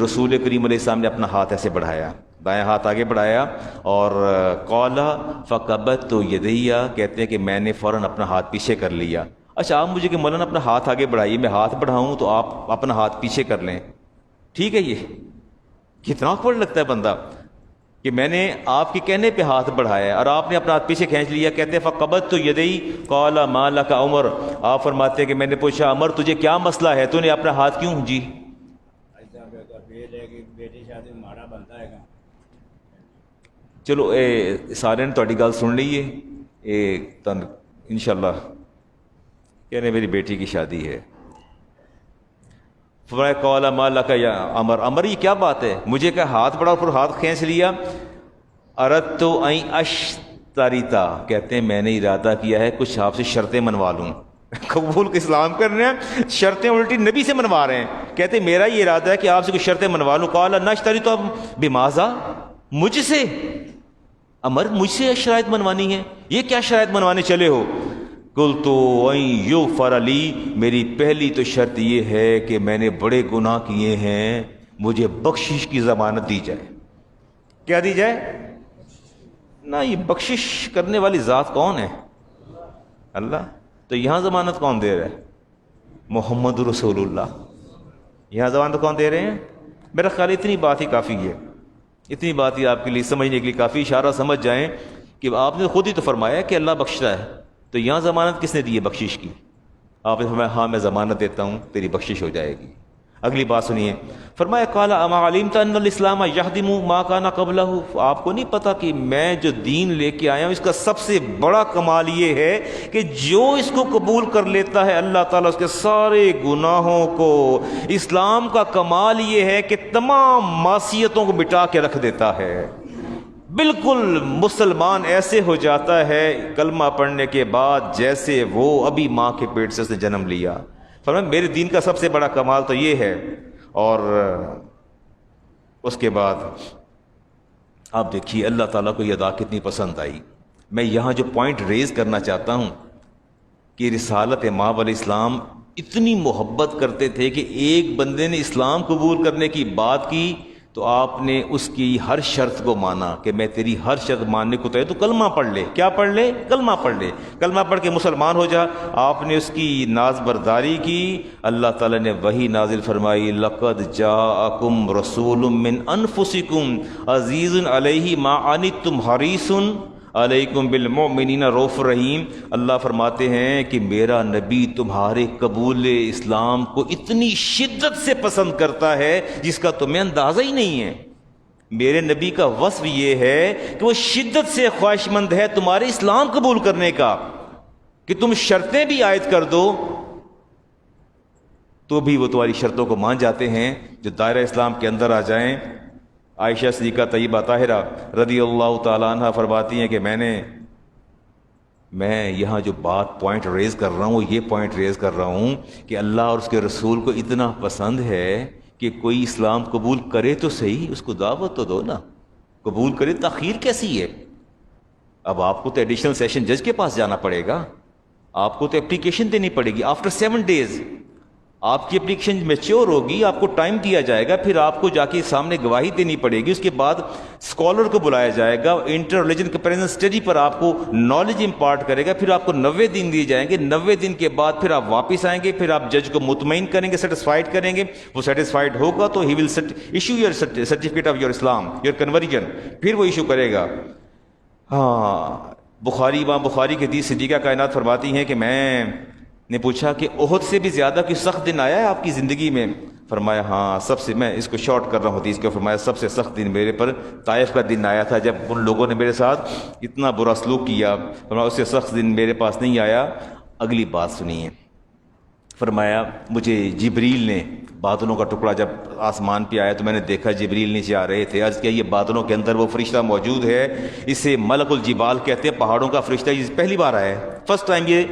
رسول کریم علیہ السلام نے اپنا ہاتھ ایسے بڑھایا، دائیں ہاتھ آگے بڑھایا، اور قال فقبضت یدی، کہتے ہیں کہ میں نے فوراً اپنا ہاتھ پیچھے کر لیا۔ اچھا آپ مجھے کہ مولانا اپنا ہاتھ آگے بڑھائیے، میں ہاتھ بڑھاؤں تو آپ اپنا ہاتھ پیچھے کر لیں، ٹھیک ہے؟ یہ کتنا آکورڈ لگتا ہے بندہ کہ میں نے آپ کے کہنے پہ ہاتھ بڑھایا اور آپ نے اپنا ہاتھ پیچھے کھینچ لیا۔ کہتے ہیں فقبضت یدی قال ما لک عمر، آپ فرماتے ہیں کہ میں نے پوچھا عمر تجھے کیا مسئلہ ہے، تو نے اپنا ہاتھ کیوں؟ جی چلے کہ بیٹی شادی ماڑا بنتا ہے گا. چلو سارے نے تہاڈی گل سن لی ہے. انشاءاللہ کہہ رہے میری بیٹی کی شادی ہے. فرمایا قال ما لک یا عمر، عمر یہ کیا بات ہے؟ مجھے کہ ہاتھ بڑا اور ہاتھ کھینچ لیا. اردت ان اشتریتا، کہتے ہیں میں نے ارادہ کیا ہے کچھ آپ سے شرطیں منوا لوں. قبول کے اسلام کر رہے ہیں، شرطیں الٹی نبی سے منوا رہے ہیں. کہتے ہیں میرا یہ ارادہ ہے کہ آپ سے کچھ شرطیں منوا لوں. قال نشتری تو بماذا، مجھ سے؟ عمر مجھ سے شرائط منوانی ہے؟ یہ کیا شرائط منوانے چلے ہو؟ قلت ان یغفر لی، میری پہلی تو شرط یہ ہے کہ میں نے بڑے گناہ کیے ہیں، مجھے بخشش کی ضمانت دی جائے. کیا دی جائے؟ نہ یہ بخشش کرنے والی ذات کون ہے؟ اللہ. تو یہاں ضمانت کون دے رہا ہے؟ محمد رسول اللہ. یہاں ضمانت کون دے رہے ہیں؟ میرا خیال اتنی بات ہی کافی ہے، اتنی بات ہی آپ کے لیے سمجھنے کے لیے کافی. اشارہ سمجھ جائیں کہ آپ نے خود ہی تو فرمایا کہ اللہ بخشتا ہے، تو یہاں ضمانت کس نے دی ہے بخشش کی؟ آپ نے فرمایا ہاں میں ضمانت دیتا ہوں تیری بخشش ہو جائے گی. اگلی بات سنیے، فرمایا قال اما علمت ان الاسلام یہدم ما کان قبلہ، آپ کو نہیں پتا کہ میں جو دین لے کے آیا ہوں اس کا سب سے بڑا کمال یہ ہے کہ جو اس کو قبول کر لیتا ہے اللہ تعالیٰ اس کے سارے گناہوں کو، اسلام کا کمال یہ ہے کہ تمام معصیتوں کو مٹا کے رکھ دیتا ہے. بالکل مسلمان ایسے ہو جاتا ہے کلمہ پڑھنے کے بعد جیسے وہ ابھی ماں کے پیٹ سے اس نے جنم لیا. فرمایا میرے دین کا سب سے بڑا کمال تو یہ ہے. اور اس کے بعد آپ دیکھیے اللہ تعالیٰ کو یہ ادا کتنی پسند آئی. میں یہاں جو پوائنٹ ریز کرنا چاہتا ہوں کہ رسالت ماں علیہ السلام اتنی محبت کرتے تھے کہ ایک بندے نے اسلام قبول کرنے کی بات کی تو آپ نے اس کی ہر شرط کو مانا کہ میں تیری ہر شرط ماننے کو تیار. تو کلمہ پڑھ لے. کیا پڑھ لے؟ کلمہ پڑھ لے. کلمہ پڑھ کے مسلمان ہو جا. آپ نے اس کی ناز برداری کی. اللہ تعالیٰ نے وہی نازل فرمائی لقد جاءکم رسول من انفسکم عزیز علیہ ما عنتم حریص علیکم بالمؤمنین رؤوف رحیم. اللہ فرماتے ہیں کہ میرا نبی تمہارے قبول اسلام کو اتنی شدت سے پسند کرتا ہے جس کا تمہیں اندازہ ہی نہیں ہے. میرے نبی کا وصف یہ ہے کہ وہ شدت سے خواہش مند ہے تمہارے اسلام قبول کرنے کا کہ تم شرطیں بھی عائد کر دو تو بھی وہ تمہاری شرطوں کو مان جاتے ہیں جو دائرہ اسلام کے اندر آ جائیں. عائشہ صدیقہ طیبہ طاہرہ رضی اللہ تعالیٰ عنہ فرماتی ہیں کہ میں یہاں جو بات پوائنٹ ریز کر رہا ہوں یہ پوائنٹ ریز کر رہا ہوں کہ اللہ اور اس کے رسول کو اتنا پسند ہے کہ کوئی اسلام قبول کرے تو صحیح، اس کو دعوت تو دو نا. قبول کرے تاخیر کیسی ہے؟ اب آپ کو تو ایڈیشنل سیشن جج کے پاس جانا پڑے گا، آپ کو تو اپلیکیشن دینی پڑے گی. آفٹر 7 days آپ کی اپلیکیشن میچور ہوگی، آپ کو ٹائم دیا جائے گا، پھر آپ کو جا کے سامنے گواہی دینی پڑے گی. اس کے بعد اسکالر کو بلایا جائے گا، انٹر ریلیجن کمپیریزن اسٹڈی پر آپ کو نالج امپارٹ کرے گا. پھر آپ کو 90 دن دیے جائیں گے. 90 دن کے بعد پھر آپ واپس آئیں گے، پھر آپ جج کو مطمئن کریں گے، سیٹسفائڈ کریں گے. وہ سیٹسفائڈ ہوگا تو he will issue your certificate of your Islam, your conversion, پھر وہ ایشو کرے گا. ہاں بخاری کی حدیث صدیقہ کائنات فرماتی ہیں کہ میں نے پوچھا کہ احد سے بھی زیادہ کوئی سخت دن آیا ہے آپ کی زندگی میں؟ فرمایا ہاں سب سے، میں اس کو شارٹ کر رہا ہوں حدیث کو، فرمایا سب سے سخت دن میرے پر طائف کا دن آیا تھا جب ان لوگوں نے میرے ساتھ اتنا برا سلوک کیا. فرمایا اس سے سخت دن میرے پاس نہیں آیا. اگلی بات سنیے، فرمایا مجھے جبریل نے بادلوں کا ٹکڑا جب آسمان پہ آیا تو میں نے دیکھا جبریل نیچے آ رہے تھے. عرض کیا یہ بادلوں کے اندر وہ فرشتہ موجود ہے، اسے ملک الجبال کہتے ہیں، پہاڑوں کا فرشتہ. یہ پہلی بار آیا ہے، فرسٹ ٹائم یہ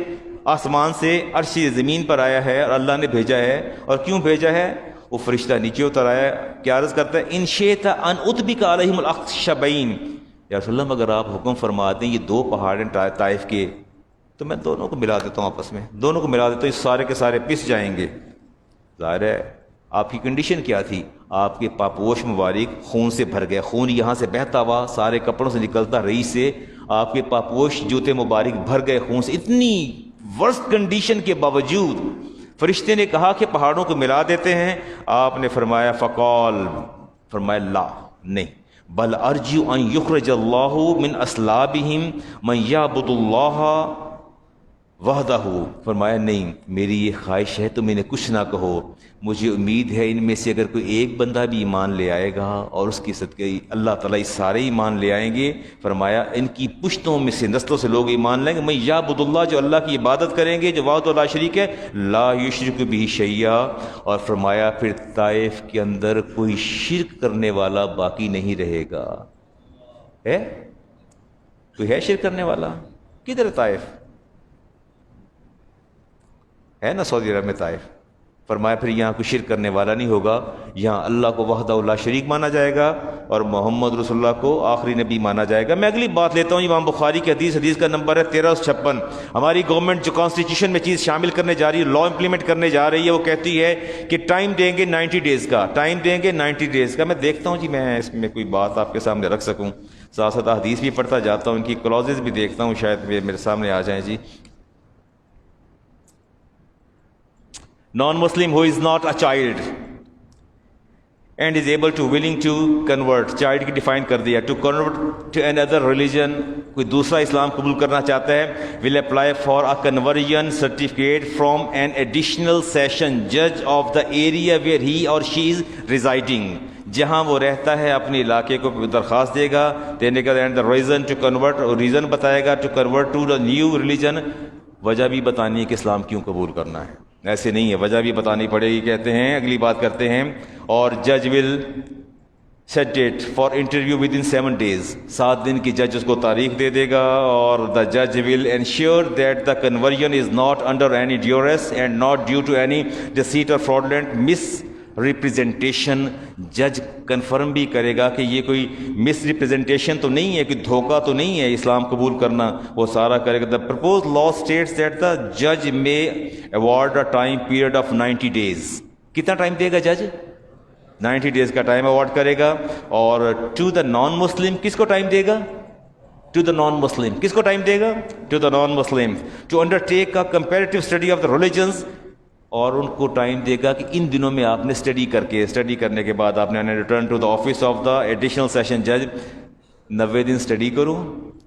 آسمان سے عرش زمین پر آیا ہے اور اللہ نے بھیجا ہے. اور کیوں بھیجا ہے؟ وہ فرشتہ نیچے اتر آیا. کیا عرض کرتا ہے ان شئت ان اطبق علیہم الاخشبین، یا رسول اللہ اگر آپ حکم فرما دیں یہ 2 پہاڑ ہیں طائف کے تو میں دونوں کو ملا دیتا ہوں، آپس میں دونوں کو ملا دیتا ہوں، یہ سارے کے سارے پس جائیں گے. ظاہر ہے آپ کی کنڈیشن کیا تھی؟ آپ کے پاپوش مبارک خون سے بھر گئے، خون یہاں سے بہتا ہوا سارے کپڑوں سے نکلتا، رئیس سے آپ کے پاپوش جوتے مبارک بھر گئے خون سے. اتنی ورسٹ کنڈیشن کے باوجود فرشتے نے کہا کہ پہاڑوں کو ملا دیتے ہیں. آپ نے فرمایا فقال، فرمایا لا نہیں، بل ارجو ان یخرج اللہ من اصلابہم من یعبد اللہ وحدہ. فرمایا نہیں، میری یہ خواہش ہے تم انہیں کچھ نہ کہو، مجھے امید ہے ان میں سے اگر کوئی ایک بندہ بھی ایمان لے آئے گا اور اس کی صدقے اللہ تعالیٰ سارے ایمان لے آئیں گے. فرمایا ان کی پشتوں میں سے نسلوں سے لوگ ایمان لائیں گے. میں یعبد اللہ، جو اللہ کی عبادت کریں گے، جو وحدہ لا شریک ہے، لا یشرک بہ شیئا. اور فرمایا پھر طائف کے اندر کوئی شرک کرنے والا باقی نہیں رہے گا. ہے کوئی ہے شرک کرنے والا؟ کدھر ہے طائف؟ ہے نا سعودی عرب میں طائف. فرمایا پھر یہاں کوئی شرک کرنے والا نہیں ہوگا، یہاں اللہ کو وحدہ لا شریک مانا جائے گا اور محمد رسول اللہ کو آخری نبی مانا جائے گا. میں اگلی بات لیتا ہوں، امام بخاری کی حدیث کا نمبر ہے 1356. ہماری گورنمنٹ جو کانسٹیٹیوشن میں چیز شامل کرنے جا رہی ہے، لا امپلیمنٹ کرنے جا رہی ہے، وہ کہتی ہے کہ ٹائم دیں گے 90 ڈیز کا، ٹائم دیں گے 90 ڈیز کا. میں دیکھتا ہوں جی میں اس میں کوئی بات آپ کے سامنے رکھ سکوں. ساتھ ساتھ حدیث بھی پڑھتا جاتا ہوں، ان کی کلوزز بھی دیکھتا ہوں، شاید میرے سامنے آ جائیں. جی non-Muslim who is not a child and is able to willing to convert. child کی ڈیفائن کر دیا. to convert to another religion، کوئی دوسرا اسلام قبول کرنا چاہتا ہے، will apply for a conversion certificate from an additional session judge of the area where he or she is residing. جہاں وہ رہتا ہے اپنے علاقے کو درخواست دے گا، دینے کا and the reason to convert، اور ریزن بتائے گا to convert to the new religion. وجہ بھی بتانی ہے کہ اسلام کیوں قبول کرنا ہے. ایسے نہیں ہے، وجہ بھی بتانی پڑے گی. کہتے ہیں اگلی بات کرتے ہیں، اور جج will set date for interview with ان 7 days. 7 دن کی جج اس کو تاریخ دے دے گا. اور دا جج will ensure that the conversion is not under any duress and not due to any deceit or fraudulent misrepresentation. جج کنفرم بھی کرے گا کہ یہ کوئی مس ریپریزنٹیشن تو نہیں ہے، کوئی دھوکہ تو نہیں ہے اسلام قبول کرنا، وہ سارا کرے گا. The purpose law states that the جج may award a time period of 90 days. کتنا ٹائم دے گا جج؟ 90 days کا ٹائم ایوارڈ کرے گا. اور ٹو دا نان مسلم کس کو ٹائم دے گا؟ ٹو دا نان مسلم کس کو ٹائم دے گا؟ To the non Muslim to undertake a comparative study of the religions. اور ان کو ٹائم دے گا کہ ان دنوں میں آپ نے اسٹڈی کرنے کے بعد آپ نے return to the office of the additional session جج. 90 دن اسٹڈی کرو،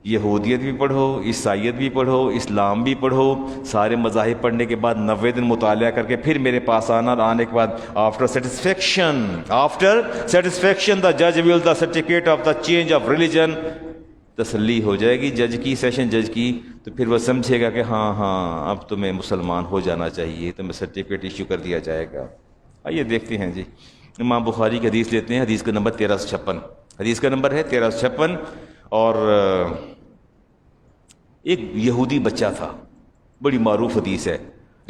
یہودیت بھی پڑھو، عیسائیت بھی پڑھو، اسلام بھی پڑھو، سارے مذاہب پڑھنے کے بعد 90 دن مطالعہ کر کے پھر میرے پاس آنا. آنے کے بعد آفٹر سیٹسفیکشن دا جج will the certificate of the change of religion. تسلی ہو جائے گی جج کی، سیشن جج کی، تو پھر وہ سمجھے گا کہ ہاں اب تمہیں مسلمان ہو جانا چاہیے، تمہیں سرٹیفکیٹ ایشو کر دیا جائے گا. آئیے دیکھتے ہیں جی امام بخاری کی حدیث لیتے ہیں. حدیث کا نمبر 1356. حدیث کا نمبر ہے 1356. اور ایک یہودی بچہ تھا، بڑی معروف حدیث ہے.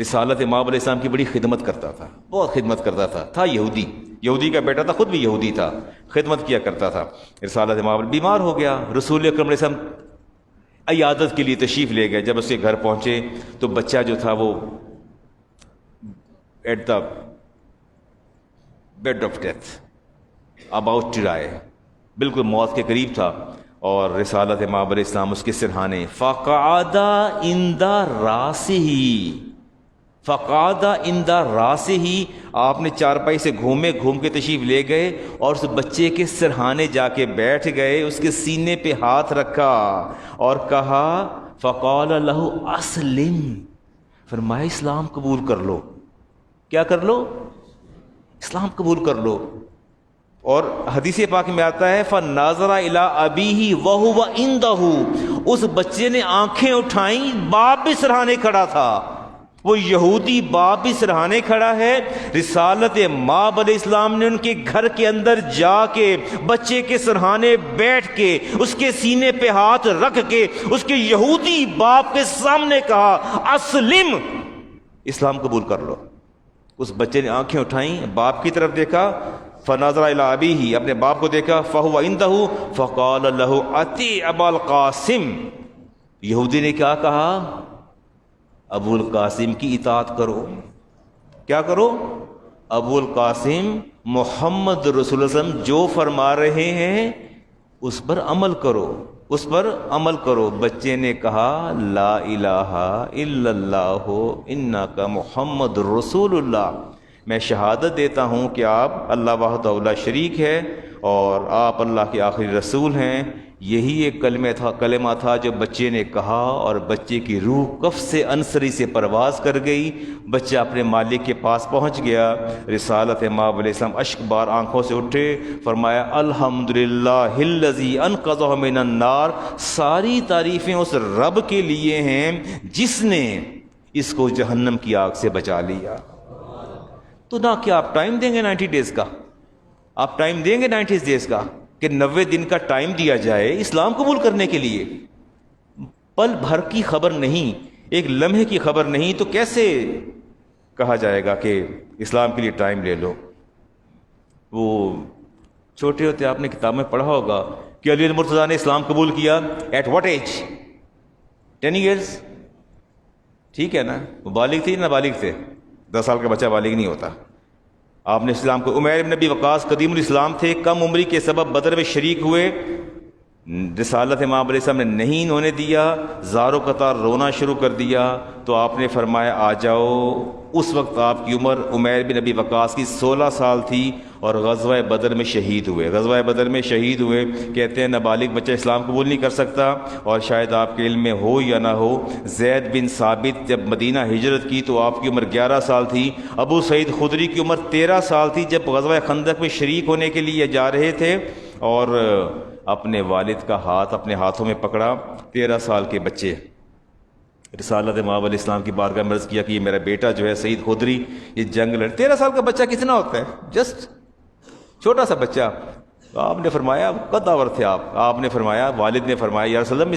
رسالت امام علیہ السلام کی بڑی خدمت کرتا تھا، بہت خدمت کرتا تھا یہودی کا بیٹا تھا، خود بھی یہودی تھا، خدمت کیا کرتا تھا. رسالت امام بیمار ہو گیا، رسول اکرم علیہ السلام عیادت کے لیے تشریف لے گئے. جب اس کے گھر پہنچے تو بچہ جو تھا وہ at the bed of death, about to die, بالکل موت کے قریب تھا. اور رسالت امام علیہ السلام اس کے سرہانے فقعد عند راسہ، آپ نے چارپائی سے گھوم کے تشریف لے گئے اور اس بچے کے سرہانے جا کے بیٹھ گئے، اس کے سینے پہ ہاتھ رکھا اور کہا فقال لہ اسلم، فرمایا اسلام قبول کر لو. کیا کر لو؟ اسلام قبول کر لو. اور حدیث پاک میں آتا ہے فناظر الی ابیہ وہو عندہ، اس بچے نے آنکھیں اٹھائیں، باپ بھی سرہانے کھڑا تھا، وہ یہودی باپ بھی سرہانے کھڑا ہے. رسالت ماب علیہ السلام نے ان کے گھر کے اندر جا کے بچے کے سرہانے بیٹھ کے اس کے سینے پہ ہاتھ رکھ کے اس کے یہودی باپ کے سامنے کہا اسلم، اسلام قبول کر لو. اس بچے نے آنکھیں اٹھائیں، باپ کی طرف دیکھا، فناظر الی ابیہ، اپنے باپ کو دیکھا، فہو عندہ فقال لہ اتی ابا القاسم، یہودی نے کیا کہا؟ ابو القاسم کی اطاعت کرو. کیا کرو؟ ابو القاسم محمد رسول اللہ صلی اللہ علیہ وسلم جو فرما رہے ہیں اس پر عمل کرو، اس پر عمل کرو. بچے نے کہا لا الہ الا اللہ انک محمد رسول اللہ، میں شہادت دیتا ہوں کہ آپ اللہ وحدہ لا شریک ہے اور آپ اللہ کے آخری رسول ہیں. یہی ایک کلمہ تھا جو بچے نے کہا اور بچے کی روح کف سے انصری سے پرواز کر گئی. بچہ اپنے مالک کے پاس پہنچ گیا. رسالت مآب علیہ السلام اشک بار آنکھوں سے اٹھے, فرمایا الحمدللہ الذی انقذہ من النار, ساری تعریفیں اس رب کے لیے ہیں جس نے اس کو جہنم کی آگ سے بچا لیا. تو نہ کیا آپ ٹائم دیں گے 90 ڈیز کا, آپ ٹائم دیں گے 90 ڈیز کا کہ 90 دن کا ٹائم دیا جائے اسلام قبول کرنے کے لیے؟ پل بھر کی خبر نہیں, ایک لمحے کی خبر نہیں, تو کیسے کہا جائے گا کہ اسلام کے لیے ٹائم لے لو؟ وہ چھوٹے ہوتے آپ نے کتاب میں پڑھا ہوگا کہ علی المرتضیٰ نے اسلام قبول کیا ایٹ واٹ ایج؟ 10 ایئرز. ٹھیک ہے نا, وہ بالغ تھی نہ بالغ تھے؟ 10 سال کا بچہ بالغ نہیں ہوتا. آپ نے اسلام کو, عمیر بن ابی وقاص قدیم الاسلام تھے, کم عمری کے سبب بدر میں شریک ہوئے, رسالت امام علیہ السلام نے نہیں انہوں نے دیا, زار و قطار رونا شروع کر دیا, تو آپ نے فرمایا آ جاؤ. اس وقت آپ کی عمر عمیر بن ابی وقاص کی 16 سال تھی اور غزوہ بدر میں شہید ہوئے. غزوہ بدر میں شہید ہوئے. کہتے ہیں نابالغ بچہ اسلام قبول نہیں کر سکتا. اور شاید آپ کے علم میں ہو یا نہ ہو, زید بن ثابت جب مدینہ ہجرت کی تو آپ کی عمر 11 سال تھی. ابو سعید خدری کی عمر 13 سال تھی جب غزوہ خندق میں شریک ہونے کے لیے جا رہے تھے, اور اپنے والد کا ہاتھ اپنے ہاتھوں میں پکڑا. 13 سال کے بچے رسالت مآب علیہ السلام کی بارگاہ میں عرض کیا کہ یہ میرا بیٹا جو ہے سعید خدری یہ جنگ لڑ. 13 سال کا بچہ کتنا ہوتا ہے؟ جسٹ چھوٹا سا بچہ. تو آپ نے فرمایا قداور تھے آپ نے فرمایا, والد نے فرمایا یا رسول اللہ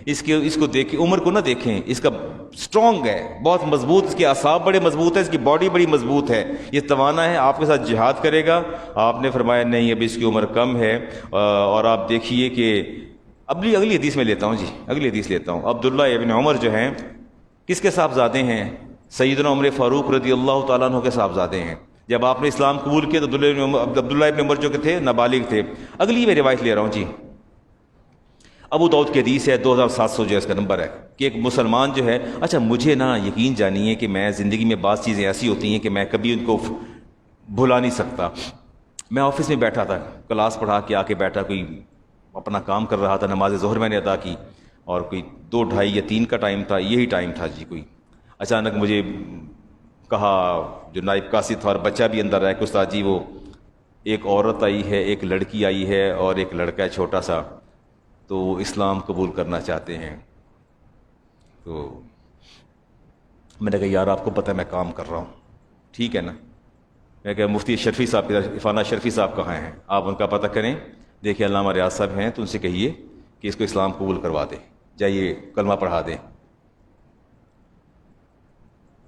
اس کو دیکھیں, عمر کو نہ دیکھیں, اس کا اسٹرانگ ہے, بہت مضبوط, اس کے اعصاب بڑے مضبوط ہے, اس کی باڈی بڑی مضبوط ہے, یہ توانا ہے, آپ کے ساتھ جہاد کرے گا. آپ نے فرمایا نہیں, ابھی اس کی عمر کم ہے. اور آپ دیکھیے کہ اگلی حدیث میں لیتا ہوں جی, اگلی حدیث لیتا ہوں. عبداللہ ابن عمر جو ہیں کس کے صاحبزادے ہیں؟ سیدنا عمر فاروق رضی اللہ تعالیٰ عنہ کے صاحبزادے ہیں. جب آپ نے اسلام قبول کیا تو عبداللہ ابن عمر جو کہ تھے نابالغ تھے. اگلی میں روایت لے رہا ہوں جی, ابو داؤد کی حدیث ہے, 2700 جو اس کا نمبر ہے, کہ ایک مسلمان جو ہے, اچھا مجھے نا یقین جانیے کہ میں زندگی میں بعض چیزیں ایسی ہوتی ہیں کہ میں کبھی ان کو بھلا نہیں سکتا. میں آفس میں بیٹھا تھا, کلاس پڑھا کے آ کے بیٹھا, کوئی اپنا کام کر رہا تھا, نماز ظہر میں نے ادا کی, اور کوئی 2, 2:30 یا 3 کا ٹائم تھا, یہی ٹائم تھا جی. کوئی اچانک مجھے کہا, جو نائب قاصد تھا اور بچہ بھی اندر آیا, کہ استاد جی وہ ایک عورت آئی ہے, ایک لڑکی آئی ہے اور ایک لڑکا ہے چھوٹا سا, تو اسلام قبول کرنا چاہتے ہیں. تو میں نے کہا یار آپ کو پتہ ہے میں کام کر رہا ہوں, ٹھیک ہے نا. میں کہا مفتی شرفی صاحب, عرفانہ شرفی صاحب کہاں ہیں, آپ ان کا پتہ کریں. دیکھیے علامہ ریاض صاحب ہیں, تو ان سے کہیے کہ اس کو اسلام قبول کروا دیں, جائیے کلمہ پڑھا دیں.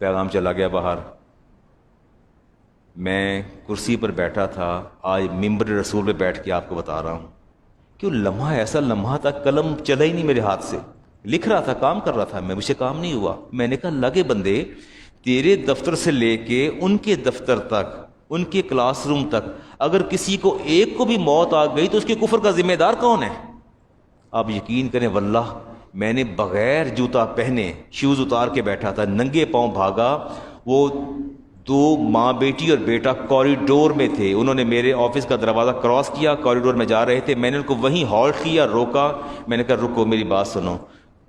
پیغام چلا گیا باہر. میں کرسی پر بیٹھا تھا, آج ممبر رسول پہ بیٹھ کے آپ کو بتا رہا ہوں کہ وہ لمحہ ایسا لمحہ تھا, قلم چلا ہی نہیں میرے ہاتھ سے, لکھ رہا تھا, کام کر رہا تھا, مجھ سے کام نہیں ہوا. میں نے کہا اللہ کے بندے, تیرے دفتر سے لے کے ان کے دفتر تک, ان کے کلاس روم تک, اگر کسی کو ایک کو بھی موت آ گئی تو اس کے کفر کا ذمہ دار کون ہے؟ آپ یقین کریں واللہ میں نے بغیر جوتا پہنے شوز اتار کے بیٹھا تھا, ننگے پاؤں بھاگا. وہ 2 ماں بیٹی اور بیٹا کوریڈور میں تھے, انہوں نے میرے آفس کا دروازہ کراس کیا, کوریڈور میں جا رہے تھے. میں نے ان کو وہیں ہالٹ کیا, روکا. میں نے کہا رکو, میری بات سنو,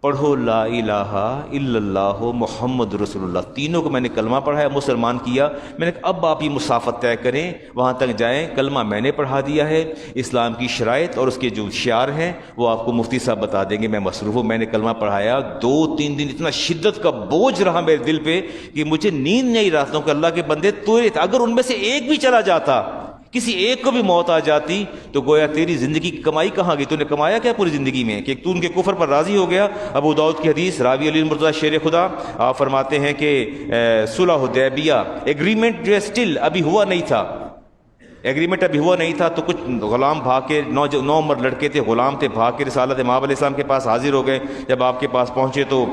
پڑھو لا الہ الا اللہ محمد رسول اللہ. تینوں کو میں نے کلمہ پڑھایا, مسلمان کیا. میں نے کہا اب آپ یہ مسافت طے کریں, وہاں تک جائیں. کلمہ میں نے پڑھا دیا ہے, اسلام کی شرائط اور اس کے جو شعار ہیں وہ آپ کو مفتی صاحب بتا دیں گے, میں مصروف ہوں. میں نے کلمہ پڑھایا, 2-3 دن اتنا شدت کا بوجھ رہا میرے دل پہ کہ مجھے نیند نہیں راتوں کہ اللہ کے بندے تو اگر ان میں سے ایک بھی چلا جاتا, کسی ایک کو بھی موت آ جاتی, تو گویا تیری زندگی کی کمائی کہاں گئی؟ تو نے کمایا کیا پوری زندگی میں کہ تو ان کے کفر پر راضی ہو گیا؟ ابو داؤد کی حدیث, راوی علی المرتضیٰ شیر خدا, آپ فرماتے ہیں کہ صلح حدیبیہ ایگریمنٹ جو ہے اسٹل ابھی ہوا نہیں تھا, ایگریمنٹ ابھی ہوا نہیں تھا. تو کچھ غلام بھاگ کے 9 عمر لڑکے تھے, غلام تھے, بھاگ کے رسالت مآب علیہ السلام کے پاس حاضر ہو گئے. جب آپ کے پاس پہنچے تو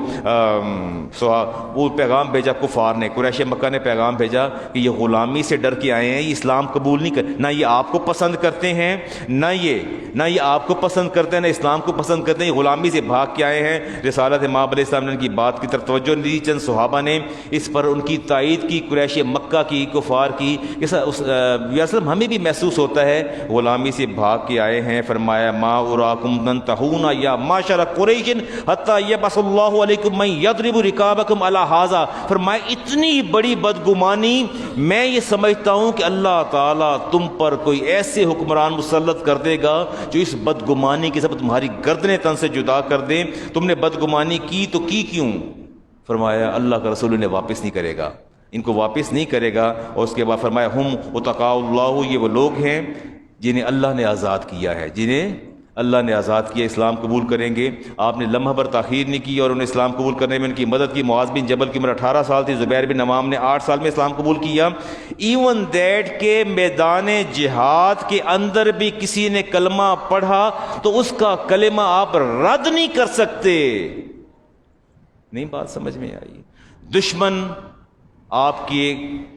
وہ پیغام بھیجا کفار نے, قریش مکہ نے پیغام بھیجا کہ یہ غلامی سے ڈر کے آئے ہیں, یہ اسلام قبول نہیں کر, نہ یہ آپ کو پسند کرتے ہیں, نہ یہ آپ کو پسند کرتے ہیں, نہ اسلام کو پسند کرتے ہیں, یہ غلامی سے بھاگ کے آئے ہیں. رسالت مآب علیہ السلام نے ان کی بات کی طرف توجہ نہیں دی. چند صحابہ نے اس پر ان کی تائید کی, قریش مکہ کی, کفار کی, کہ یا ہمیں ہمیں بھی محسوس ہوتا ہے غلامی سے بھاگ کے آئے ہیں. فرمایا ما اراکم تنتہون یا معشر قریش حتی یبعث اللہ علیکم من یضرب رکابکم علی ھذا. فرمایا اتنی بڑی بدگمانی میں یہ سمجھتا ہوں کہ اللہ تعالیٰ تم پر کوئی ایسے حکمران مسلط کر دے گا جو اس بدگمانی کے سبب تمہاری گردنیں تن سے جدا کر دیں. تم نے بدگمانی کی تو کی کیوں؟ فرمایا اللہ کا رسول انہیں واپس نہیں کرے گا، ان کو واپس نہیں کرے گا. اور اس کے بعد فرمایا ہم اتقاء اللہ، یہ وہ لوگ ہیں جنہیں اللہ نے آزاد کیا ہے، جنہیں اللہ نے آزاد کیا، اسلام قبول کریں گے. آپ نے لمحہ بھر تاخیر نہیں کی اور انہیں اسلام قبول کرنے میں ان کی مدد کی. معاذ بن جبل کی عمر 18 سال تھی، زبیر بن عوام نے 8 سال میں اسلام قبول کیا. ایون دیٹ کے میدان جہاد کے اندر بھی کسی نے کلمہ پڑھا تو اس کا کلمہ آپ رد نہیں کر سکتے. نہیں بات سمجھ میں آئی؟ دشمن آپ کے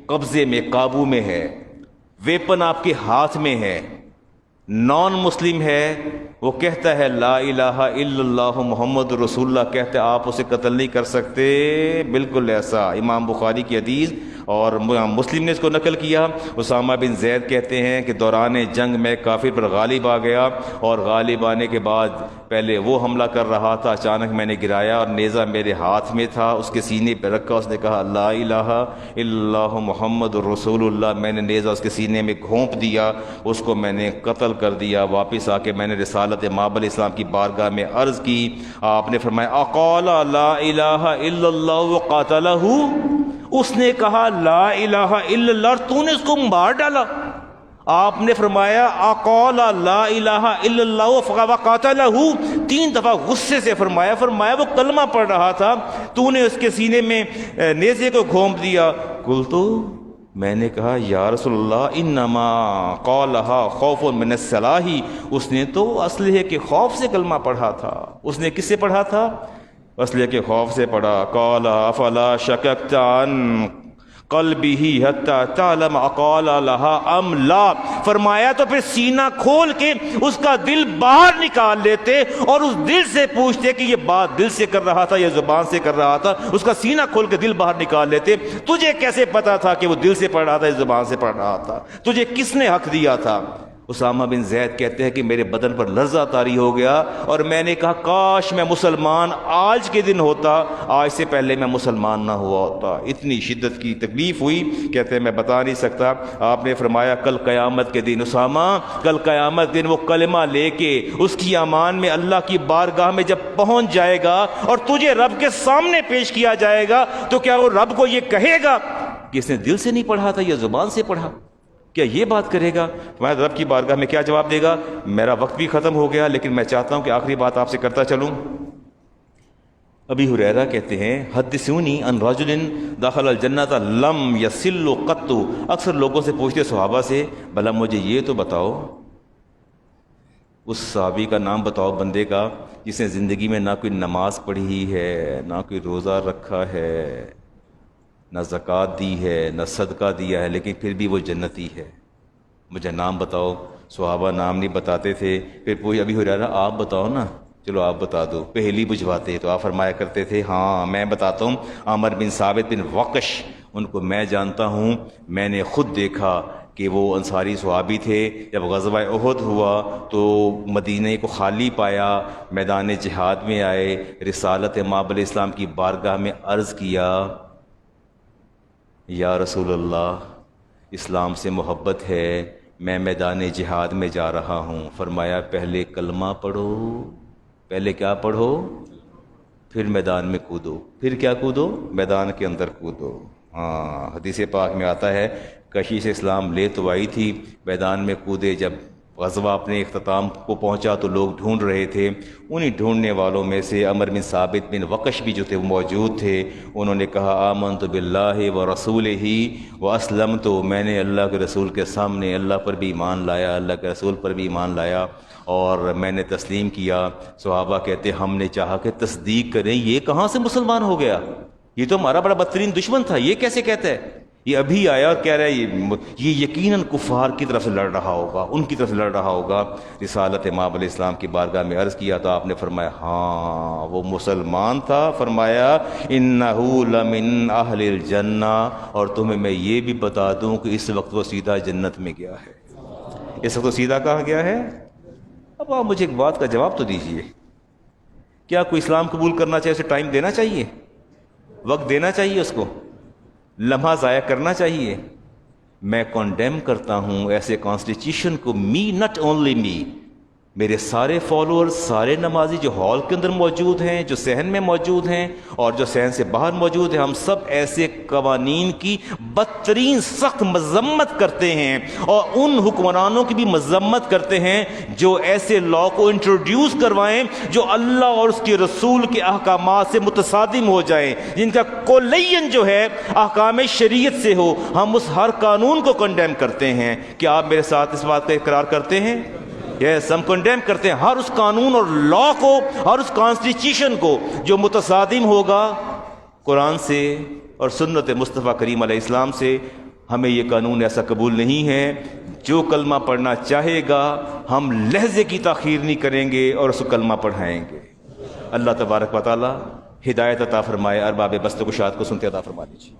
قبضے میں، قابو میں ہے، ویپن آپ کے ہاتھ میں ہے، نان مسلم ہے، وہ کہتا ہے لا الہ الا اللہ محمد رسول اللہ، کہتے آپ اسے قتل نہیں کر سکتے. بالکل ایسا امام بخاری کی حدیث اور مسلم نے اس کو نقل کیا. اسامہ بن زید کہتے ہیں کہ دوران جنگ میں کافر پر غالب آ گیا اور غالب آنے کے بعد پہلے وہ حملہ کر رہا تھا، اچانک میں نے گرایا اور نیزہ میرے ہاتھ میں تھا، اس کے سینے پہ رکھا، اس نے کہا لا الہ الا اللہ محمد رسول اللہ. میں نے نیزہ اس کے سینے میں گھونپ دیا، اس کو میں نے قتل کر دیا. واپس آ کے میں نے رسالت ماب علیہ السلام کی بارگاہ میں عرض کی. آپ نے فرمایا اقال لا الہ الا اللہ وقاتلہ، اس نے کہا لا الہ الا اللہ اور تو نے اس کو مار ڈالا. آپ نے فرمایا اقال لا الہ الا اللہ وقاتلہ، 3 دفعہ غصے سے فرمایا وہ کلمہ پڑھ رہا تھا، تو نے اس کے سینے میں نیزے کو گھونپ دیا. قلتو، میں نے کہا یا رسول اللہ انما قالها خوف من السلاح، اس نے تو اسلحے کے خوف سے کلمہ پڑھا تھا. اس نے کس سے پڑھا تھا؟ اسلحے کے خوف سے پڑھا. قال افلا شککت عن قلبه حتى تعلم اقال لها ام لا. فرمایا تو پھر سینہ کھول کے اس کا دل باہر نکال لیتے اور اس دل سے پوچھتے کہ یہ بات دل سے کر رہا تھا یا زبان سے کر رہا تھا. اس کا سینہ کھول کے دل باہر نکال لیتے. تجھے کیسے پتا تھا کہ وہ دل سے پڑھ رہا تھا یا زبان سے پڑھ رہا تھا؟ تجھے کس نے حق دیا تھا؟ اسامہ بن زید کہتے ہیں کہ میرے بدن پر لرزہ طاری ہو گیا اور میں نے کہا کاش میں مسلمان آج کے دن ہوتا، آج سے پہلے میں مسلمان نہ ہوا ہوتا. اتنی شدت کی تکلیف ہوئی، کہتے ہیں میں بتا نہیں سکتا. آپ نے فرمایا کل قیامت کے دن اسامہ، کل قیامت دن وہ کلمہ لے کے اس کی امان میں اللہ کی بارگاہ میں جب پہنچ جائے گا اور تجھے رب کے سامنے پیش کیا جائے گا تو کیا وہ رب کو یہ کہے گا کہ اس نے دل سے نہیں پڑھا تھا یا زبان سے پڑھا؟ کیا یہ بات کرے گا؟ میں رب کی بارگاہ میں کیا جواب دے گا؟ میرا وقت بھی ختم ہو گیا لیکن میں چاہتا ہوں کہ آخری بات آپ سے کرتا چلوں. ابی ہریرہ کہتے ہیں حدثونی ان رجل دخل الجنۃ لم یصل قط. اکثر لوگوں سے پوچھتے صحابہ سے بھلا مجھے یہ تو بتاؤ، اس صحابی کا نام بتاؤ بندے کا جس نے زندگی میں نہ کوئی نماز پڑھی ہے، نہ کوئی روزہ رکھا ہے، نہ زکوٰۃ دی ہے، نہ صدقہ دیا ہے، لیکن پھر بھی وہ جنتی ہے. مجھے نام بتاؤ. صحابہ نام نہیں بتاتے تھے. پھر پوچھ ابھی ہریرہ آپ بتاؤ نا، چلو آپ بتا دو. پہلی بجھواتے تو آپ فرمایا کرتے تھے ہاں میں بتاتا ہوں. عامر بن ثابت بن وقش، ان کو میں جانتا ہوں، میں نے خود دیکھا کہ وہ انصاری صحابی تھے. جب غزوہ احد ہوا تو مدینہ کو خالی پایا، میدان جہاد میں آئے، رسالت ماب علیہ السلام کی بارگاہ میں عرض کیا یا رسول اللہ اسلام سے محبت ہے، میں میدان جہاد میں جا رہا ہوں. فرمایا پہلے کلمہ پڑھو، پہلے کیا پڑھو، پھر میدان میں کودو. پھر کیا کودو؟ میدان کے اندر کودو. ہاں حدیث پاک میں آتا ہے کشی سے اسلام لے تو آئی تھی، میدان میں کودے. جب غزوہ اپنے اختتام کو پہنچا تو لوگ ڈھونڈ رہے تھے. انہی ڈھونڈنے والوں میں سے عمر بن ثابت بن وقش بھی جو تھے وہ موجود تھے. انہوں نے کہا آمنت باللہ و رسولہ و اسلمت، میں نے اللہ کے رسول کے سامنے اللہ پر بھی ایمان لایا، اللہ کے رسول پر بھی ایمان لایا اور میں نے تسلیم کیا. صحابہ کہتے ہم نے چاہا کہ تصدیق کریں یہ کہاں سے مسلمان ہو گیا، یہ تو ہمارا بڑا بدترین دشمن تھا، یہ کیسے کہتا ہے؟ یہ ابھی آیا اور کہہ رہا ہے یہ یقیناً کفار کی طرف سے لڑ رہا ہوگا، ان کی طرف سے لڑ رہا ہوگا۔ رسالت امام علیہ السلام کی بارگاہ میں عرض کیا تو آپ نے فرمایا ہاں وہ مسلمان تھا، فرمایا انہو لمن اہل الجنہ، اور تمہیں میں یہ بھی بتا دوں کہ اس وقت وہ سیدھا جنت میں گیا ہے۔ اس وقت وہ سیدھا کہاں گیا ہے؟ اب آپ مجھے ایک بات کا جواب تو دیجئے، کیا کوئی اسلام قبول کرنا چاہے اسے ٹائم دینا چاہیے، وقت دینا چاہیے، اس کو لمحہ ضائع کرنا چاہیے؟ میں کنڈیم کرتا ہوں ایسے کانسٹیٹیوشن کو، می نٹ اونلی می، میرے سارے فالوورز، سارے نمازی جو ہال کے اندر موجود ہیں، جو صحن میں موجود ہیں اور جو صحن سے باہر موجود ہیں، ہم سب ایسے قوانین کی بدترین سخت مذمت کرتے ہیں، اور ان حکمرانوں کی بھی مذمت کرتے ہیں جو ایسے لا کو انٹروڈیوس کروائیں جو اللہ اور اس کے رسول کے احکامات سے متصادم ہو جائیں، جن کا کلین جو ہے احکام شریعت سے ہو۔ ہم اس ہر قانون کو کنڈیم کرتے ہیں۔ کیا آپ میرے ساتھ اس بات کا اقرار کرتے ہیں؟ یس، ہم کنڈیم کرتے ہیں ہر اس قانون اور لا کو، ہر اس کانسٹیٹیوشن کو جو متصادم ہوگا قرآن سے اور سنت مصطفیٰ کریم علیہ السلام سے۔ ہمیں یہ قانون ایسا قبول نہیں ہے۔ جو کلمہ پڑھنا چاہے گا ہم لہجے کی تاخیر نہیں کریں گے اور اس کو کلمہ پڑھائیں گے۔ اللہ تبارک و تعالی ہدایت عطا فرمائے۔ ارباب بست و گشاد کو سنتے عطا فرما دیجیے۔